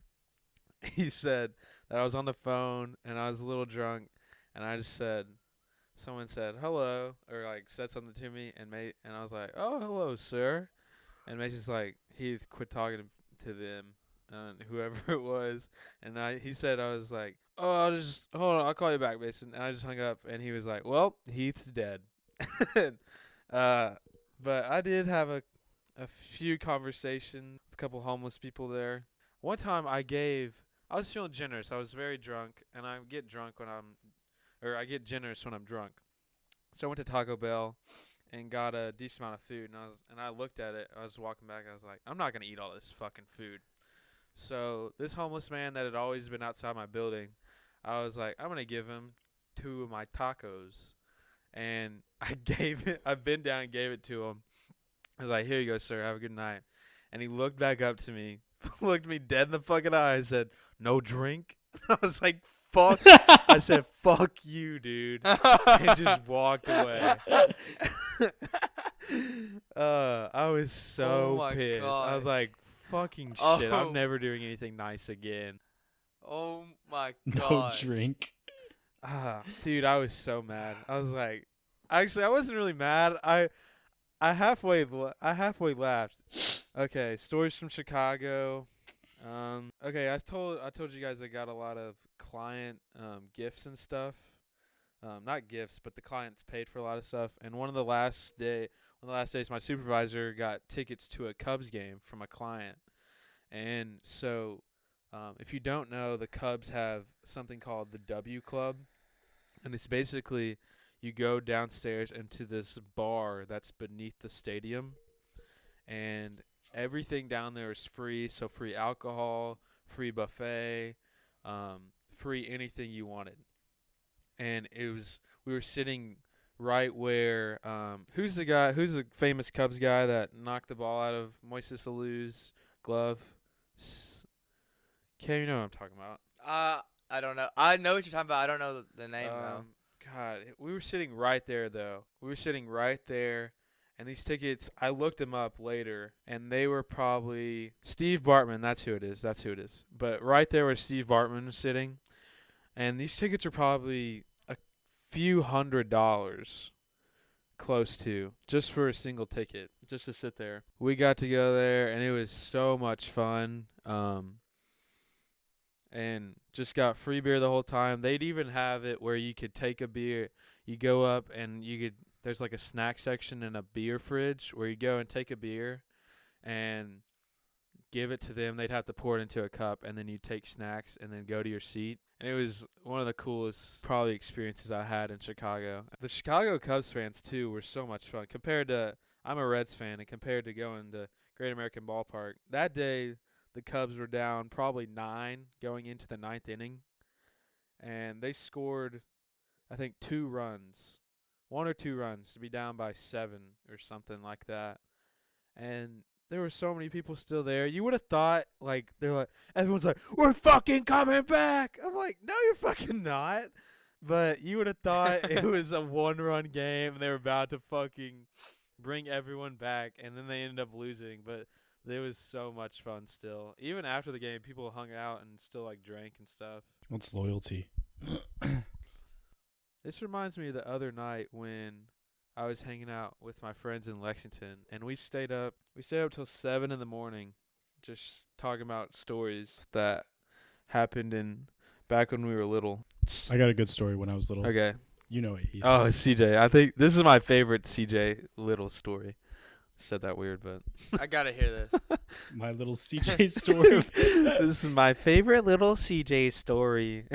he said that I was on the phone and I was a little drunk, and I just said, someone said hello or like said something to me, and I was like, "Oh, hello, sir," and Mason's like, "He quit talking to them." Whoever it was, and he said, I was like, "Oh, I'll just hold on, I'll call you back, Mason." And I just hung up, and he was like, "Well, Heath's dead." But I did have a few conversations with a couple homeless people there. One time I was feeling generous. I was very drunk, and I get generous when I'm drunk. So I went to Taco Bell, and got a decent amount of food, and I looked at it. I was walking back. I was like, I'm not gonna eat all this fucking food. So this homeless man that had always been outside my building, I was like, I'm gonna give him 2 of my tacos, and I bent down and gave it to him. I was like, here you go, sir. Have a good night. And he looked back up to me, looked me dead in the fucking eye, and said, no drink. I was like, fuck. I said, fuck you, dude. And just walked away. I was so Oh my pissed. I was gosh. like, fucking shit. Oh. I'm never doing anything nice again. Oh my No god. drink. Dude, I was so mad. I was like, actually, I wasn't really mad. I halfway laughed. Okay, stories from Chicago. Okay, I told you guys I got a lot of client gifts and stuff. Not gifts, but the clients paid for a lot of stuff. And one of the last days, my supervisor got tickets to a Cubs game from a client. And so, if you don't know, the Cubs have something called the W Club, and it's basically you go downstairs into this bar that's beneath the stadium, and everything down there is free. So free alcohol, free buffet, free anything you wanted. And we were sitting right where who's the famous Cubs guy that knocked the ball out of Moises Alou's glove? Cam, you know what I'm talking about. I don't know. I know what you're talking about. I don't know the name though. God, we were sitting right there though. We were sitting right there, and these tickets, I looked them up later, and they were probably Steve Bartman. That's who it is. But right there where Steve Bartman was sitting, and these tickets are probably a few $100s, close to, just for a single ticket, just to sit there. We got to go there, and it was so much fun. And just got free beer the whole time. They'd even have it where you could take a beer. You go up and there's like a snack section in a beer fridge where you go and take a beer and give it to them. They'd have to pour it into a cup, and then you take snacks and then go to your seat. And it was one of the coolest probably experiences I had in Chicago. The Chicago Cubs fans too were so much fun I'm a Reds fan, and compared to going to Great American Ballpark, that day the Cubs were down probably 9 going into the 9th inning, and they scored, I think, 1 or 2 runs to be down by 7 or something like that. And there were so many people still there. You would have thought, everyone's like, we're fucking coming back. I'm like, no, you're fucking not. But you would have thought it was a 1-run game and they were about to fucking bring everyone back, and then they ended up losing. But it was so much fun still. Even after the game, people hung out and still drank and stuff. What's loyalty? This reminds me of the other night when I was hanging out with my friends in Lexington, and we stayed up till 7 in the morning, just talking about stories that happened back when we were little. I got a good story when I was little. Okay. You know it, Heath. Oh, CJ. I think this is my favorite CJ Little story. Said that weird, but I gotta hear this. My little CJ story. this is my favorite little CJ story.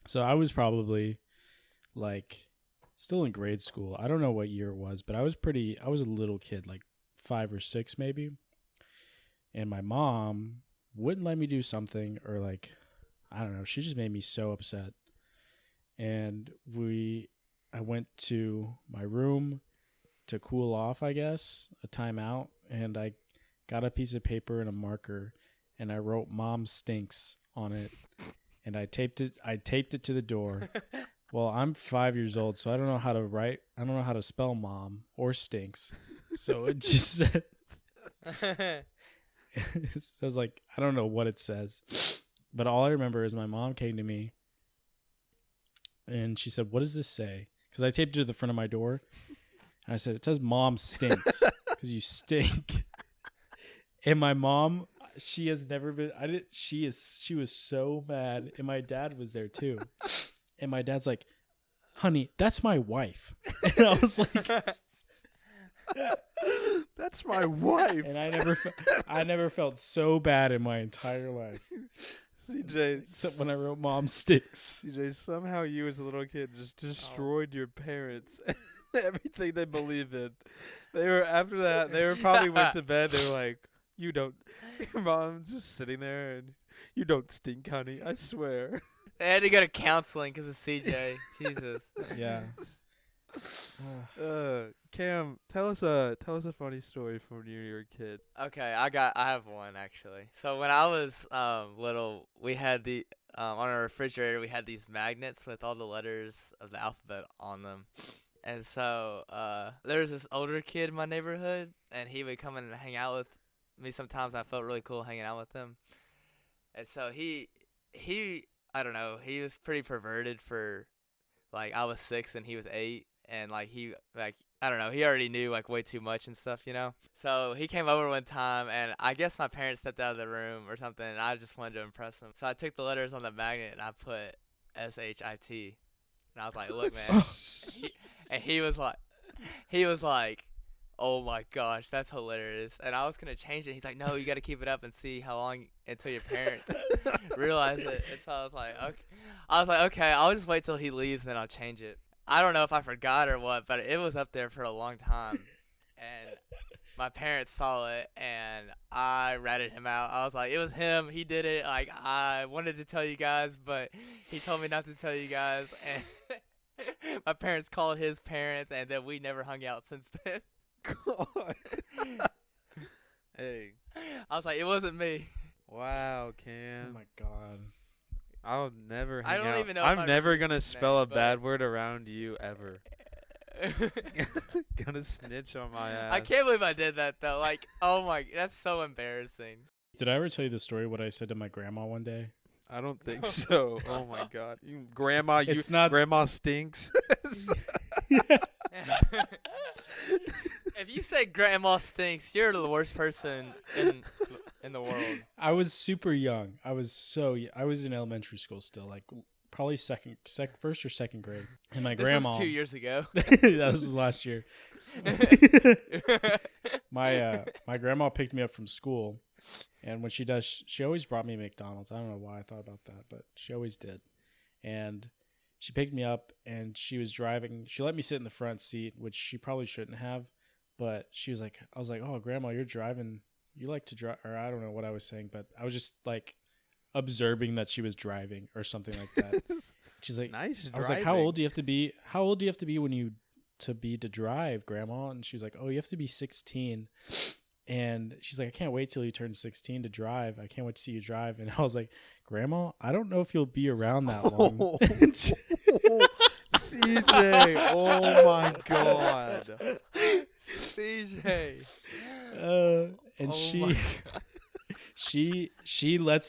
So I was probably still in grade school. I don't know what year it was, but I was a little kid, 5 or 6 maybe. And my mom wouldn't let me do something, or I don't know, she just made me so upset. And I went to my room to cool off, I guess, a timeout, and I got a piece of paper and a marker, and I wrote "Mom stinks" on it, and I taped it to the door. Well, I'm 5 years old, so I don't know how to write. I don't know how to spell "mom" or "stinks," so it just says, it says I don't know what it says, but all I remember is my mom came to me, and she said, "What does this say?" Because I taped it to the front of my door. And I said, "It says Mom stinks because you stink." And my mom, she has never been. She was so mad, and my dad was there too. And my dad's like, "Honey, that's my wife." And I was like, "That's my wife." And I never felt so bad in my entire life. CJ, Except when I wrote "Mom stinks." CJ, somehow you as a little kid just destroyed your parents. everything they believe in. They were after that. They were probably went to bed. They were like, "You don't." Your mom just sitting there and you don't stink, honey. I swear. They had to go to counseling because of CJ. Jesus. Yeah. Cam, tell us a funny story from when you were a kid. Okay, I have one actually. So when I was little, we had the on our refrigerator we had these magnets with all the letters of the alphabet on them. And so there was this older kid in my neighborhood, and he would come in and hang out with me sometimes. I felt really cool hanging out with him. And so he I don't know, he was pretty perverted for, like, I was 6 and he was 8, and like he I don't know, he already knew like way too much and stuff, you know. So he came over one time, and I guess my parents stepped out of the room or something, and I just wanted to impress him. So I took the letters on the magnet and I put SHIT, and I was like, "Look, man," and he was like, "Oh my gosh, that's hilarious." And I was gonna change it. He's like, "No, you got to keep it up and see how long until your parents realize it." And so I was like, "Okay, I'll just wait till he leaves, then I'll change it." I don't know if I forgot or what, but it was up there for a long time, and my parents saw it, and I ratted him out. I was like, "It was him. He did it. Like, I wanted to tell you guys, but he told me not to tell you guys." And my parents called his parents, and then we never hung out since then. God. Hey. I was like, "It wasn't me." Wow, Oh Cam. my god. I'll never I hang don't out. even know if I'm I never remember gonna his spell name, a but- bad word around you ever. Gonna snitch on my ass. I can't believe I did that though. Like, oh my, that's so embarrassing. Did I ever tell you the story what I said to my grandma one day? I don't think so. Oh my god. Grandma, It's not- grandma stinks. If you say grandma stinks, you're the worst person in the world. I was super young. I was in elementary school still, like probably first or second grade. And my This grandma. was 2 years ago. This was last year. My grandma picked me up from school, and when she does, she always brought me McDonald's. I don't know why I thought about that, but she always did. And she picked me up, and she was driving. She let me sit in the front seat, which she probably shouldn't have, but she was like, I was like, "Oh, Grandma, you're driving. You like to drive," or I don't know what I was saying, but I was just like observing that she was driving or something like that. She's like, Nice. I was like, "How old do you have to be? How old do you have to be when you to drive, Grandma?" And she was like, "Oh, you have to be 16." And she's like, "I can't wait till you turn 16 to drive. I can't wait to see you drive." And I was like, "Grandma, I don't know if you'll be around that long." CJ, oh my god. CJ. And Oh my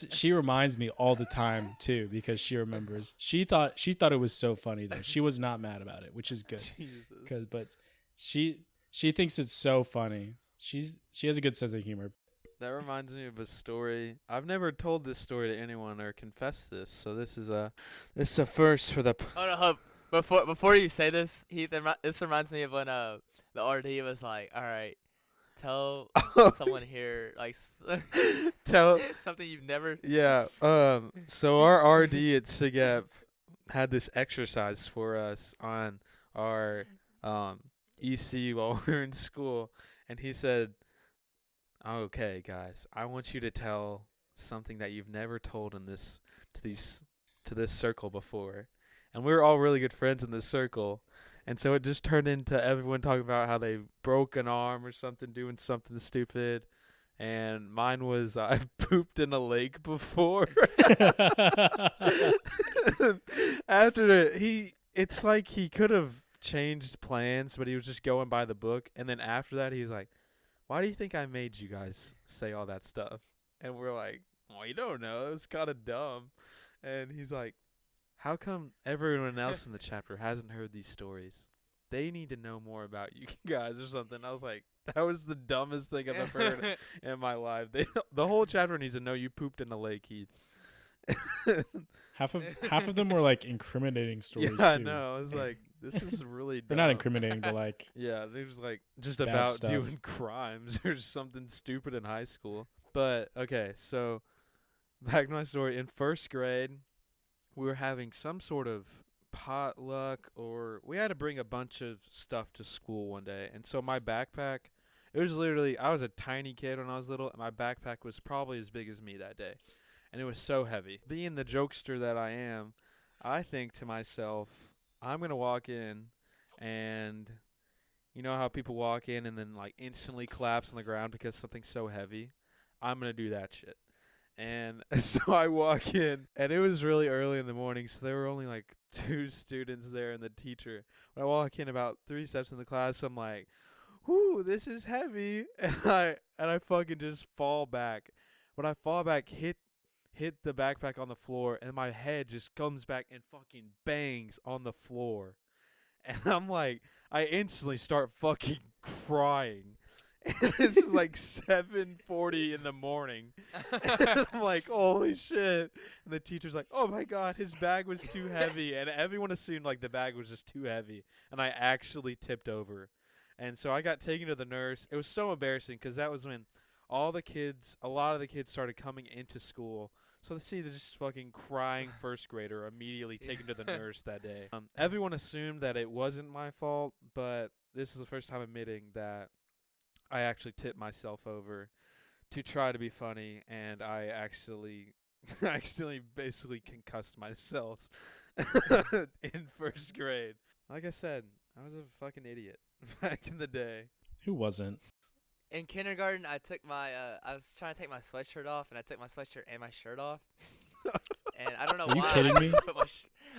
she reminds me all the time too, because she remembers. She thought it was so funny though. She was not mad about it, which is good. Jesus. But she thinks it's so funny. She has a good sense of humor. That reminds me of a story. I've never told this story to anyone or confessed this, so this is a first for the. Hold on, before you say this, Heath, this reminds me of when the RD was like, "All right, tell someone here like Tell something you've never." Yeah. So our RD at SIGEP had this exercise for us on our EC while we were in school, and he said, "Okay, guys, I want you to tell something that you've never told to this circle before." And we were all really good friends in this circle. And so it just turned into everyone talking about how they broke an arm or something, doing something stupid. And mine was, I've pooped in a lake before. After it's like he could have changed plans, but he was just going by the book. And then after that, he's like, "Why do you think I made you guys say all that stuff?" And we're like, "Well, you don't know. It's kind of dumb." And he's like, "How come everyone else in the chapter hasn't heard these stories? They need to know more about you guys," or something. I was like, that was the dumbest thing I've ever heard in my life. The whole chapter needs to know you pooped in a lake, Heath. half of them were like incriminating stories Yeah, I too. know. I was like, this is really dumb. They're not incriminating, but like Yeah, they was like just Bad about stuff. doing crimes or something stupid in high school. But okay, so back to my story. In first grade, we were having some sort of potluck, or we had to bring a bunch of stuff to school one day. And so my backpack, it was literally, I was a tiny kid when I was little, and my backpack was probably as big as me that day. And it was so heavy. Being the jokester that I am, I think to myself, I'm going to walk in, and you know how people walk in and then like instantly collapse on the ground because something's so heavy? I'm going to do that shit. And so I walk in, and it was really early in the morning, so there were only like 2 students there and the teacher. When I walk in about 3 steps in the class, I'm like, whoo, this is heavy. And I fucking just fall back. When I fall back, hit the backpack on the floor, and my head just comes back and fucking bangs on the floor. And I'm like, I instantly start fucking crying. And this is like 7:40 in the morning. And I'm like, holy shit. And the teacher's like, oh my God, his bag was too heavy. And everyone assumed like the bag was just too heavy. And I actually tipped over. And so I got taken to the nurse. It was so embarrassing because that was when a lot of the kids started coming into school. So to see this fucking crying first grader immediately taken to the nurse that day. Everyone assumed that it wasn't my fault, but this is the first time admitting that I actually tipped myself over to try to be funny, and I actually basically concussed myself in first grade. Like I said, I was a fucking idiot back in the day. Who wasn't? In kindergarten, I was trying to take my sweatshirt off, and I took my sweatshirt and my shirt off. And I don't know Are you why. kidding me?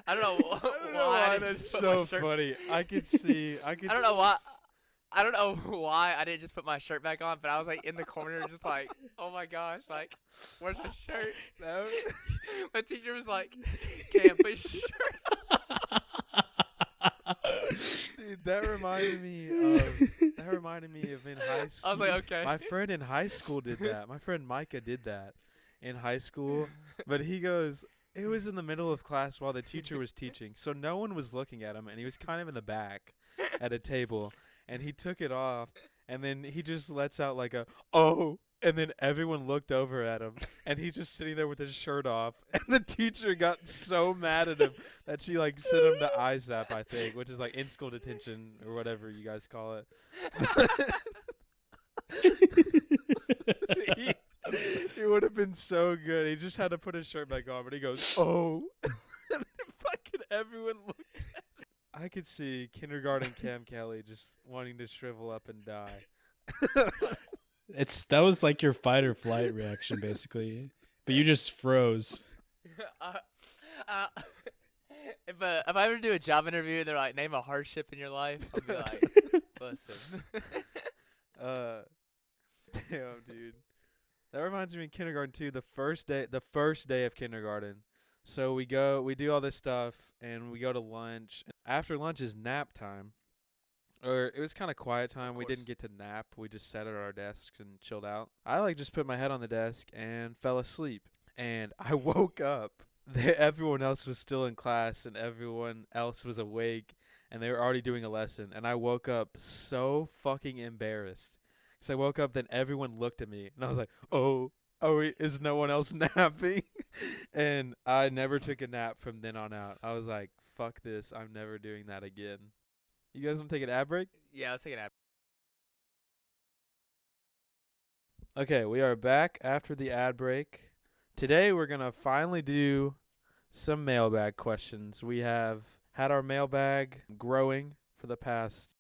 I don't know I don't know why. why I didn't that's just put my so shirt- funny. I don't know why. I don't know why I didn't just put my shirt back on, but I was like in the corner, just like, oh my gosh, like, where's my shirt? No. My teacher was like, Cam, put your shirt on. Dude, that reminded me of in high school. I was like, okay. My friend in high school did that. My friend Micah did that in high school. But he goes, it was in the middle of class while the teacher was teaching. So no one was looking at him, and he was kind of in the back at a table. And he took it off, and then he just lets out like a, oh. And then everyone looked over at him, and he's just sitting there with his shirt off. And the teacher got so mad at him that she like sent him to ISAP, I think, which is like in-school detention or whatever you guys call it. It would have been so good. He just had to put his shirt back on, but he goes, oh. And fucking everyone looked at him. I could see kindergarten Cam Kelly just wanting to shrivel up and die. That was like your fight or flight reaction, basically. But you just froze. If I ever do a job interview and they're like, name a hardship in your life, I'll be like, listen. Damn, dude. That reminds me of kindergarten too. The first day of kindergarten. So we do all this stuff, and we go to lunch. After lunch is nap time. Or it was kind of quiet time. We didn't get to nap. We just sat at our desks and chilled out. I like just put my head on the desk and fell asleep. And I woke up. Everyone else was still in class, and everyone else was awake, and they were already doing a lesson. And I woke up so fucking embarrassed. So I woke up, then everyone looked at me, and I was like, oh, is no one else napping? And I never took a nap from then on out. I was like, fuck this. I'm never doing that again. You guys want to take an ad break? Yeah, let's take an ad. Okay, we are back after the ad break. Today we're going to finally do some mailbag questions. We have had our mailbag growing for the past,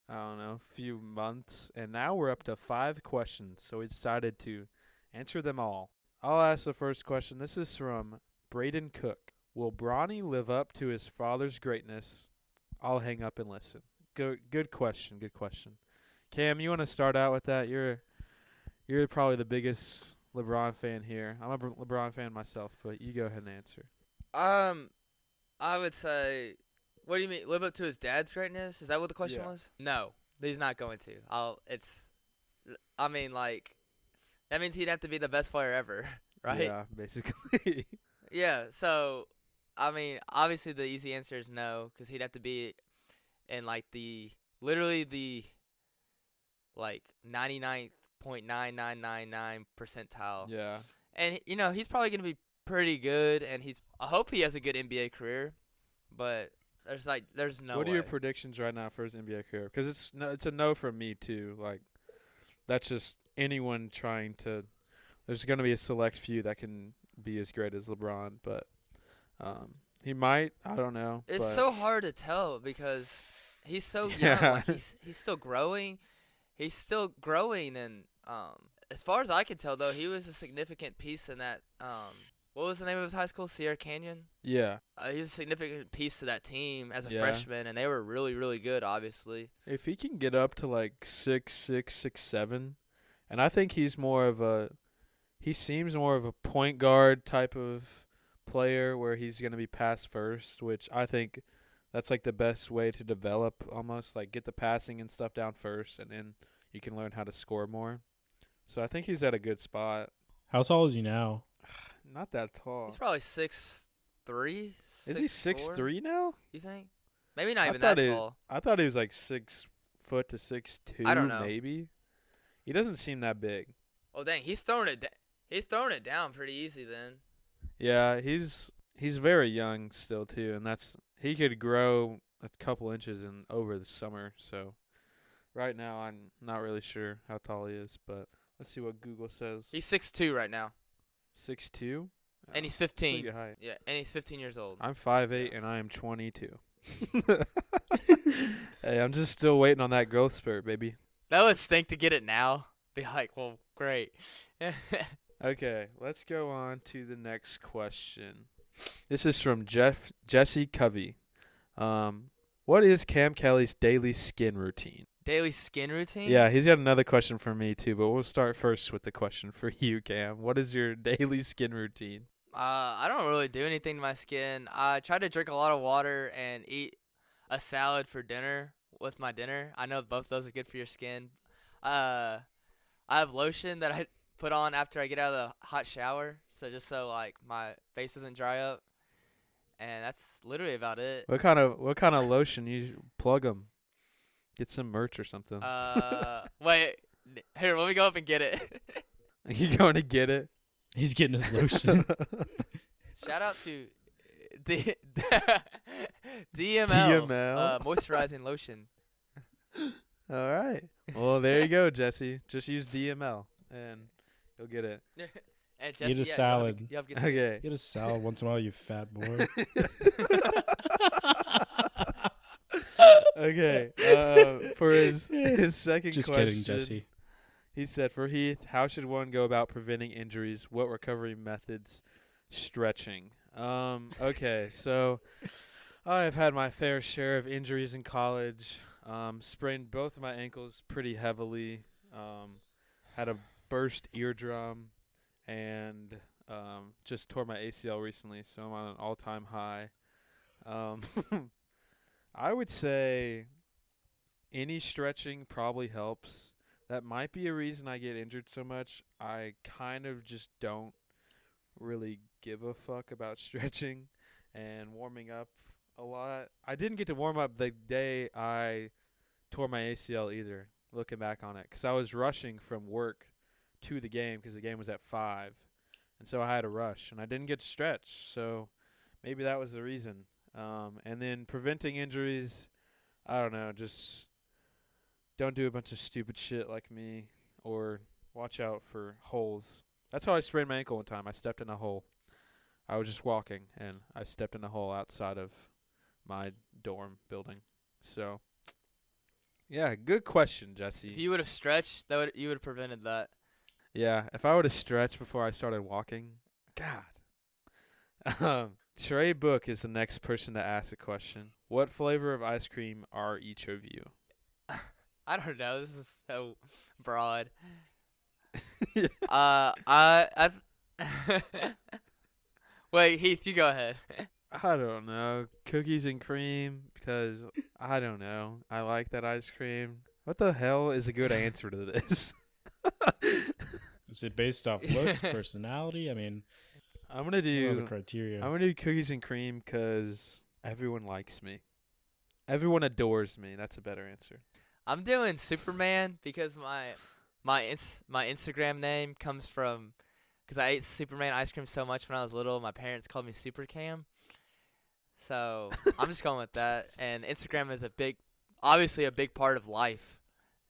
few months, and now we're up to 5 questions, so we decided to answer them all. I'll ask the first question. This is from Braden Cook. Will Bronny live up to his father's greatness? I'll hang up and listen. Good question. Cam, you want to start out with that? You're probably the biggest LeBron fan here. I'm a LeBron fan myself, but you go ahead and answer. I would say, what do you mean, live up to his dad's greatness? Is that what the question was? No, he's not going to. That means he'd have to be the best player ever, right? Yeah, basically. Yeah, so, obviously the easy answer is no, because he'd have to be in, the 99.9999 percentile. Yeah. And, he's probably going to be pretty good, and I hope he has a good NBA career, but There's no What are way. your predictions right now for his NBA career? Because it's a no from me too. Like, that's just anyone trying to. There's going to be a select few that can be as great as LeBron, but he might. I don't know. It's but so hard to tell because he's so young. Yeah. Like he's still growing. He's still growing, and as far as I can tell, though, he was a significant piece in that. What was the name of his high school? Sierra Canyon. yeah. He's a significant piece to that team as a Yeah. freshman, and they were really, really good, obviously. If he can get up to like 6'6", 6'7", and I think he seems more of a point guard type of player where he's going to be pass first, which I think that's like the best way to develop almost, like get the passing and stuff down first, and then you can learn how to score more. So I think he's at a good spot. How tall is he now? Not that tall. He's probably 6'3". Is he 6'4", 6'3" now? You think? Maybe not even thought that he- tall. I thought he was like 6 foot to 6'2", I don't know. maybe. He doesn't seem that big. Oh dang, he's throwing it. He's throwing it down pretty easy then. Yeah, he's very young still too, and he could grow a couple inches over the summer. So right now I'm not really sure how tall he is, but let's see what Google says. He's 6'2" right now, 6'2", and he's pretty 15. good height. Yeah, and he's 15 years old. I'm 5'8" and I am 22. Hey, I'm just still waiting on that growth spurt, baby. That would stink to get it now. Be like, well, great. Okay, let's go on to the next question. This is from Jesse Covey. What is Cam Kelly's daily skin routine? Daily skin routine? Yeah, he's got another question for me too, but we'll start first with the question for you, Cam. What is your daily skin routine? I don't really do anything to my skin. I try to drink a lot of water and eat a salad for dinner with my dinner. I know both those are good for your skin. I have lotion that I put on after I get out of the hot shower, so like my face doesn't dry up, and that's literally about it. What kind of lotion you plug 'em? Get some merch or something. Wait, here, let me go up and get it. You going to get it? He's getting his lotion. Shout out to DML, DML. moisturizing lotion. All right. Well, there you go, Jesse. Just use DML and you'll get it. And Jesse, Eat a yeah, salad. You have good skin. Okay. Get a salad once in a while, you fat boy. Okay. For his second Just question. kidding, Jesse. He said, for Heath, how should one go about preventing injuries? What recovery methods? Stretching. Okay, so I've had my fair share of injuries in college. Sprained both of my ankles pretty heavily. Had a burst eardrum and just tore my ACL recently, so I'm on an all-time high. I would say any stretching probably helps. That might be a reason I get injured so much. I kind of just don't really give a fuck about stretching and warming up a lot. I didn't get to warm up the day I tore my ACL either, looking back on it, because I was rushing from work to the game because the game was at 5. And so I had to rush, and I didn't get to stretch. So maybe that was the reason. And then preventing injuries, I don't know, just don't do a bunch of stupid shit like me, or watch out for holes. That's how I sprained my ankle one time. I stepped in a hole. I was just walking, and I stepped in a hole outside of my dorm building. So, yeah, good question, Jesse. If you would have stretched, you would have prevented that. Yeah, if I would have stretched before I started walking, God. Trey Book is the next person to ask a question. What flavor of ice cream are each of you? I don't know. This is so broad. Yeah. I Wait, Heath, you go ahead. I don't know. Cookies and cream, because I don't know. I like that ice cream. What the hell is a good answer to this? Is it based off looks, personality? I mean, I'm gonna what are the do. criteria? I'm gonna do cookies and cream because everyone likes me. Everyone adores me. That's a better answer. I'm doing Superman because my Instagram name comes from because I ate Superman ice cream so much when I was little. My parents called me Super Cam. So I'm just going with that. And Instagram is obviously a big part of life.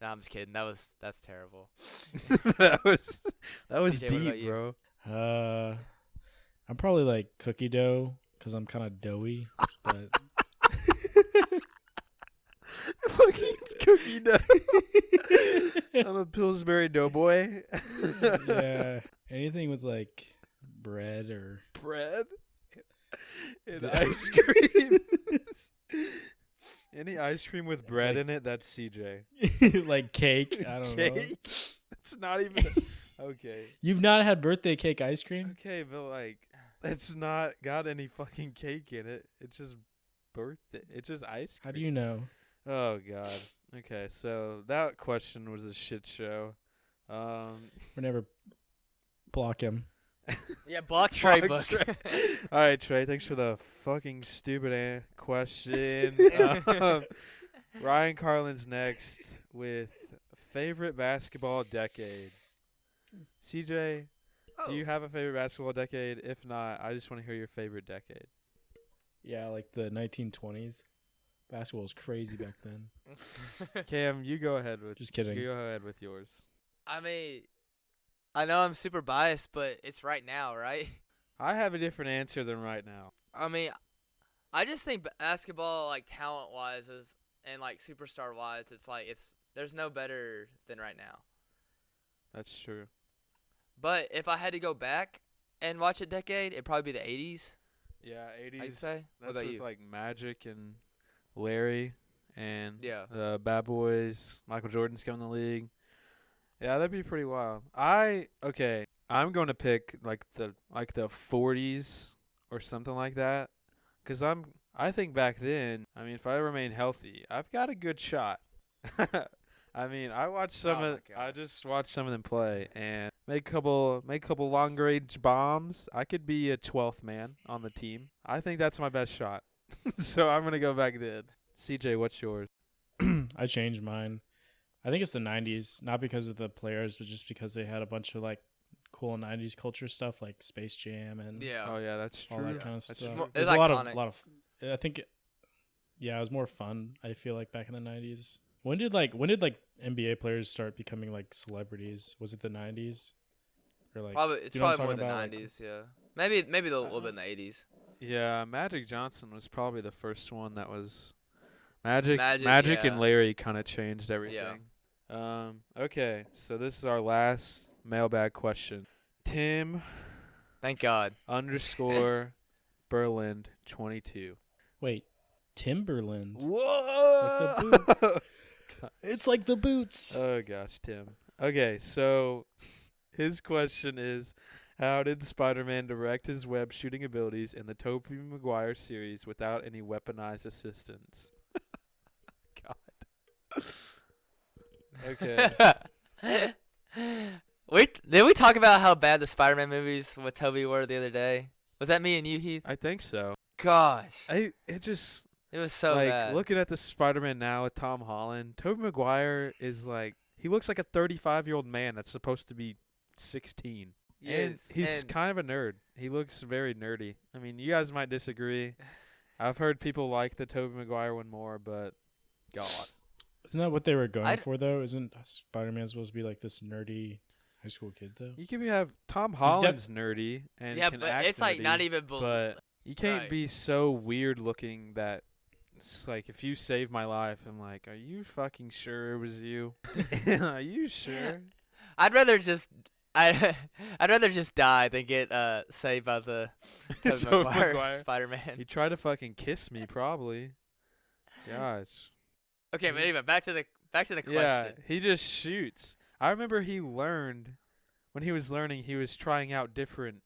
No, I'm just kidding. That's terrible. that was CJ, what deep, about you? bro. I'm probably like cookie dough because I'm kind of doughy. But Fucking cookie dough. I'm a Pillsbury Doughboy. yeah, anything with like bread or Bread and Dude. ice cream. Any ice cream with bread in it, that's CJ. like cake. I don't know. Cake? It's not even okay. You've not had birthday cake ice cream? Okay, but like it's not got any fucking cake in it. It's just birthday. It's just ice cream. How do you know? Oh god. Okay, so that question was a shit show. We're never block him. Yeah, block Trey Fuck book. Trey. All right, Trey. Thanks for the fucking stupid question. Ryan Carlin's next with favorite basketball decade. CJ, do you have a favorite basketball decade? If not, I just want to hear your favorite decade. Yeah, like the 1920s. Basketball was crazy back then. Cam, you go ahead with. Just kidding. You go ahead with yours. I mean, I know I'm super biased, but it's right now, right? I have a different answer than right now. I mean, I just think basketball, like talent-wise, and like superstar-wise, there's no better than right now. That's true. But if I had to go back and watch a decade, it'd probably be the 80s. Yeah, 80s. I'd say. What That's about with you? like Magic and Larry and Yeah. the Bad Boys. Michael Jordan's coming in the league. Yeah, that'd be pretty wild. I'm going to pick like the 40s or something like that, cuz I think back then, I mean, if I remain healthy, I've got a good shot. I mean, I just watched some of them play and make a couple long range bombs. I could be a 12th man on the team. I think that's my best shot. So I'm going to go back then. CJ, what's yours? I changed mine. I think it's the 90s, not because of the players, but just because they had a bunch of like cool 90s culture stuff like Space Jam and Yeah. Oh yeah, that's all true. that kind of That's stuff. true. It There's was a lot iconic. of I think it was more fun, I feel like, back in the 90s. When did NBA players start becoming like celebrities? Was it the 90s? Or like Probably it's you know what I'm probably more the talking about? 90s, yeah. Maybe a little bit in the 80s. Yeah, Magic Johnson was probably the first one that was Magic Magic, and yeah. Larry kind of changed everything. Okay, so this is our last mailbag question. Tim Thank God. _ Berlin 22. Wait, Timberland. Whoa! It's like the boots. Oh gosh, Tim. Okay, so his question is, how did Spider-Man direct his web shooting abilities in the Tobey Maguire series without any weaponized assistance? God. Okay. Did we talk about how bad the Spider-Man movies with Tobey were the other day? Was that me and you, Heath? I think so. Gosh, It just it was so like bad. looking at the Spider-Man now with Tom Holland, Tobey Maguire is like he looks like a 35-year-old man that's supposed to be 16. And Yes, he's and kind of a nerd. He looks very nerdy. I mean, you guys might disagree. I've heard people like the Tobey Maguire one more, but God. Isn't that what they were going I'd- for though? Isn't Spider-Man supposed to be like this nerdy high school kid though? You can have Tom Holland's nerdy and yeah, can but act it's like not nerdy, even. but you can't right. be so weird looking that it's like if you saved my life, I'm like, are you fucking sure it was you? Are you sure? I'd rather just I'd rather just die than get saved by the Tobey Tobey Maguire Maguire. Spider-Man. He tried to fucking kiss me, probably. Gosh. Okay, but anyway, back to the Yeah, question. he just shoots. I remember he learned when he was learning, he was trying out different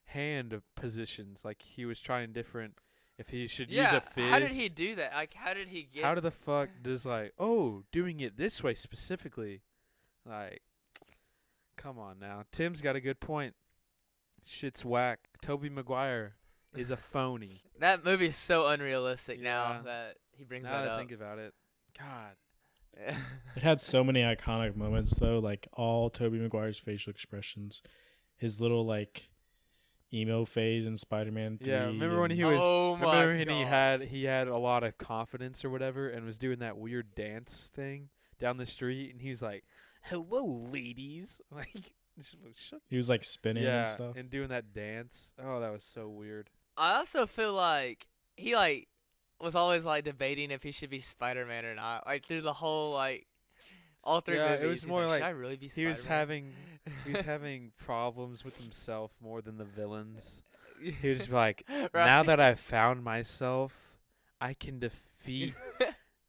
hand positions. Like he was trying different. If he should use a fist. How did he do that? Like, how did he get? How the fuck does like doing it this way specifically? Like, come on now. Tim's got a good point. Shit's whack. Tobey Maguire is a phony. That movie is so unrealistic Yeah. now that he brings Now that that I up. think about it, God. It had so many iconic moments though, like all Tobey Maguire's facial expressions, his little like emo phase in Spider-Man 3. Yeah, remember when he and- was? Oh my remember when God. he had a lot of confidence or whatever, and was doing that weird dance thing down the street, and he's like, "Hello, ladies!" Like, just like, shut. He was like spinning Yeah, and stuff. and doing that dance. Oh, that was so weird. I also feel like he like was always like debating if he should be Spider-Man or not. Like through the whole like all three Yeah, movies. it was he's more like, like should I really be He Spider-Man? was having problems with himself more than the villains. He was like, Right. now that I've found myself, I can defeat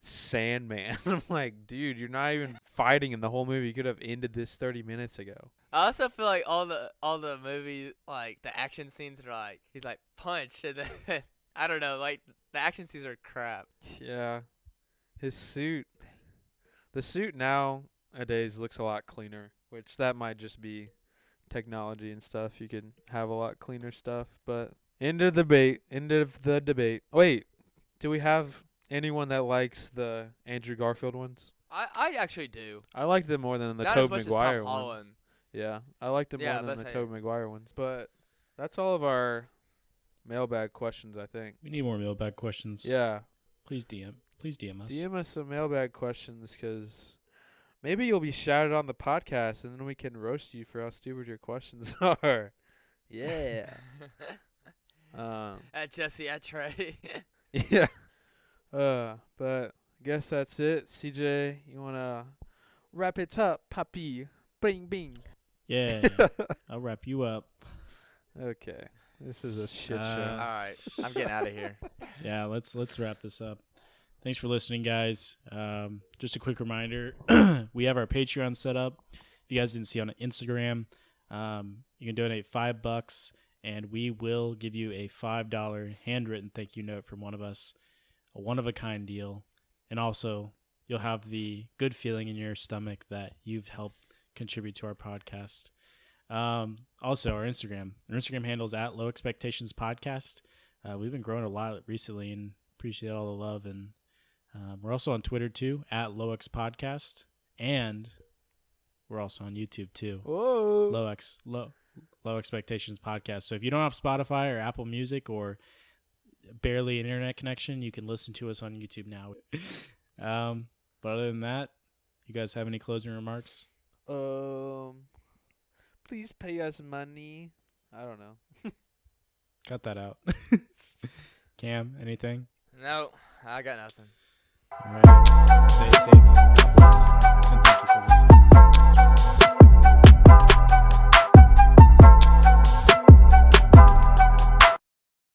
Sandman. I'm like, dude, you're not even fighting in the whole movie. You could have ended this 30 minutes ago. I also feel like all the movies, like the action scenes are like he's like punch and then I don't know, like the action scenes are crap. Yeah. His suit. The suit nowadays looks a lot cleaner, which that might just be technology and stuff. You could have a lot cleaner stuff, but end of the debate. Wait, do we have anyone that likes the Andrew Garfield ones? I actually do. I like them more than the Not as Tobey much as Maguire Tom ones. Holland. Yeah, I liked them Yeah, more than that's the how Tobey Maguire ones. But that's all of our mailbag questions, I think. We need more mailbag questions. Yeah. Please DM us. DM us some mailbag questions, because maybe you'll be shouted on the podcast, and then we can roast you for how stupid your questions are. Yeah. At Jesse, at Trey. Yeah. But I guess that's it. CJ, you wanna wrap it up, Papi? Bing bing. Yeah. I'll wrap you up. Okay. This is a shit Uh, show. All right, I'm getting out of here. Yeah, let's wrap this up. Thanks for listening, guys. Just a quick reminder, we have our Patreon set up. If you guys didn't see on Instagram, you can donate $5, and we will give you a $5 handwritten thank you note from one of us, a one-of-a-kind deal. And also, you'll have the good feeling in your stomach that you've helped contribute to our podcast. Also, our Instagram handle is at Low Expectations Podcast. We've been growing a lot recently and appreciate all the love. And we're also on Twitter too, at LowX Podcast, and we're also on YouTube too. Whoa. Low Expectations Podcast. So if you don't have Spotify or Apple Music or barely internet connection, you can listen to us on YouTube now. But other than that, you guys have any closing remarks? Please pay us money. I don't know. Cut that out. Cam, anything? No, I got nothing. All right. Stay safe. God bless. And thank you for listening.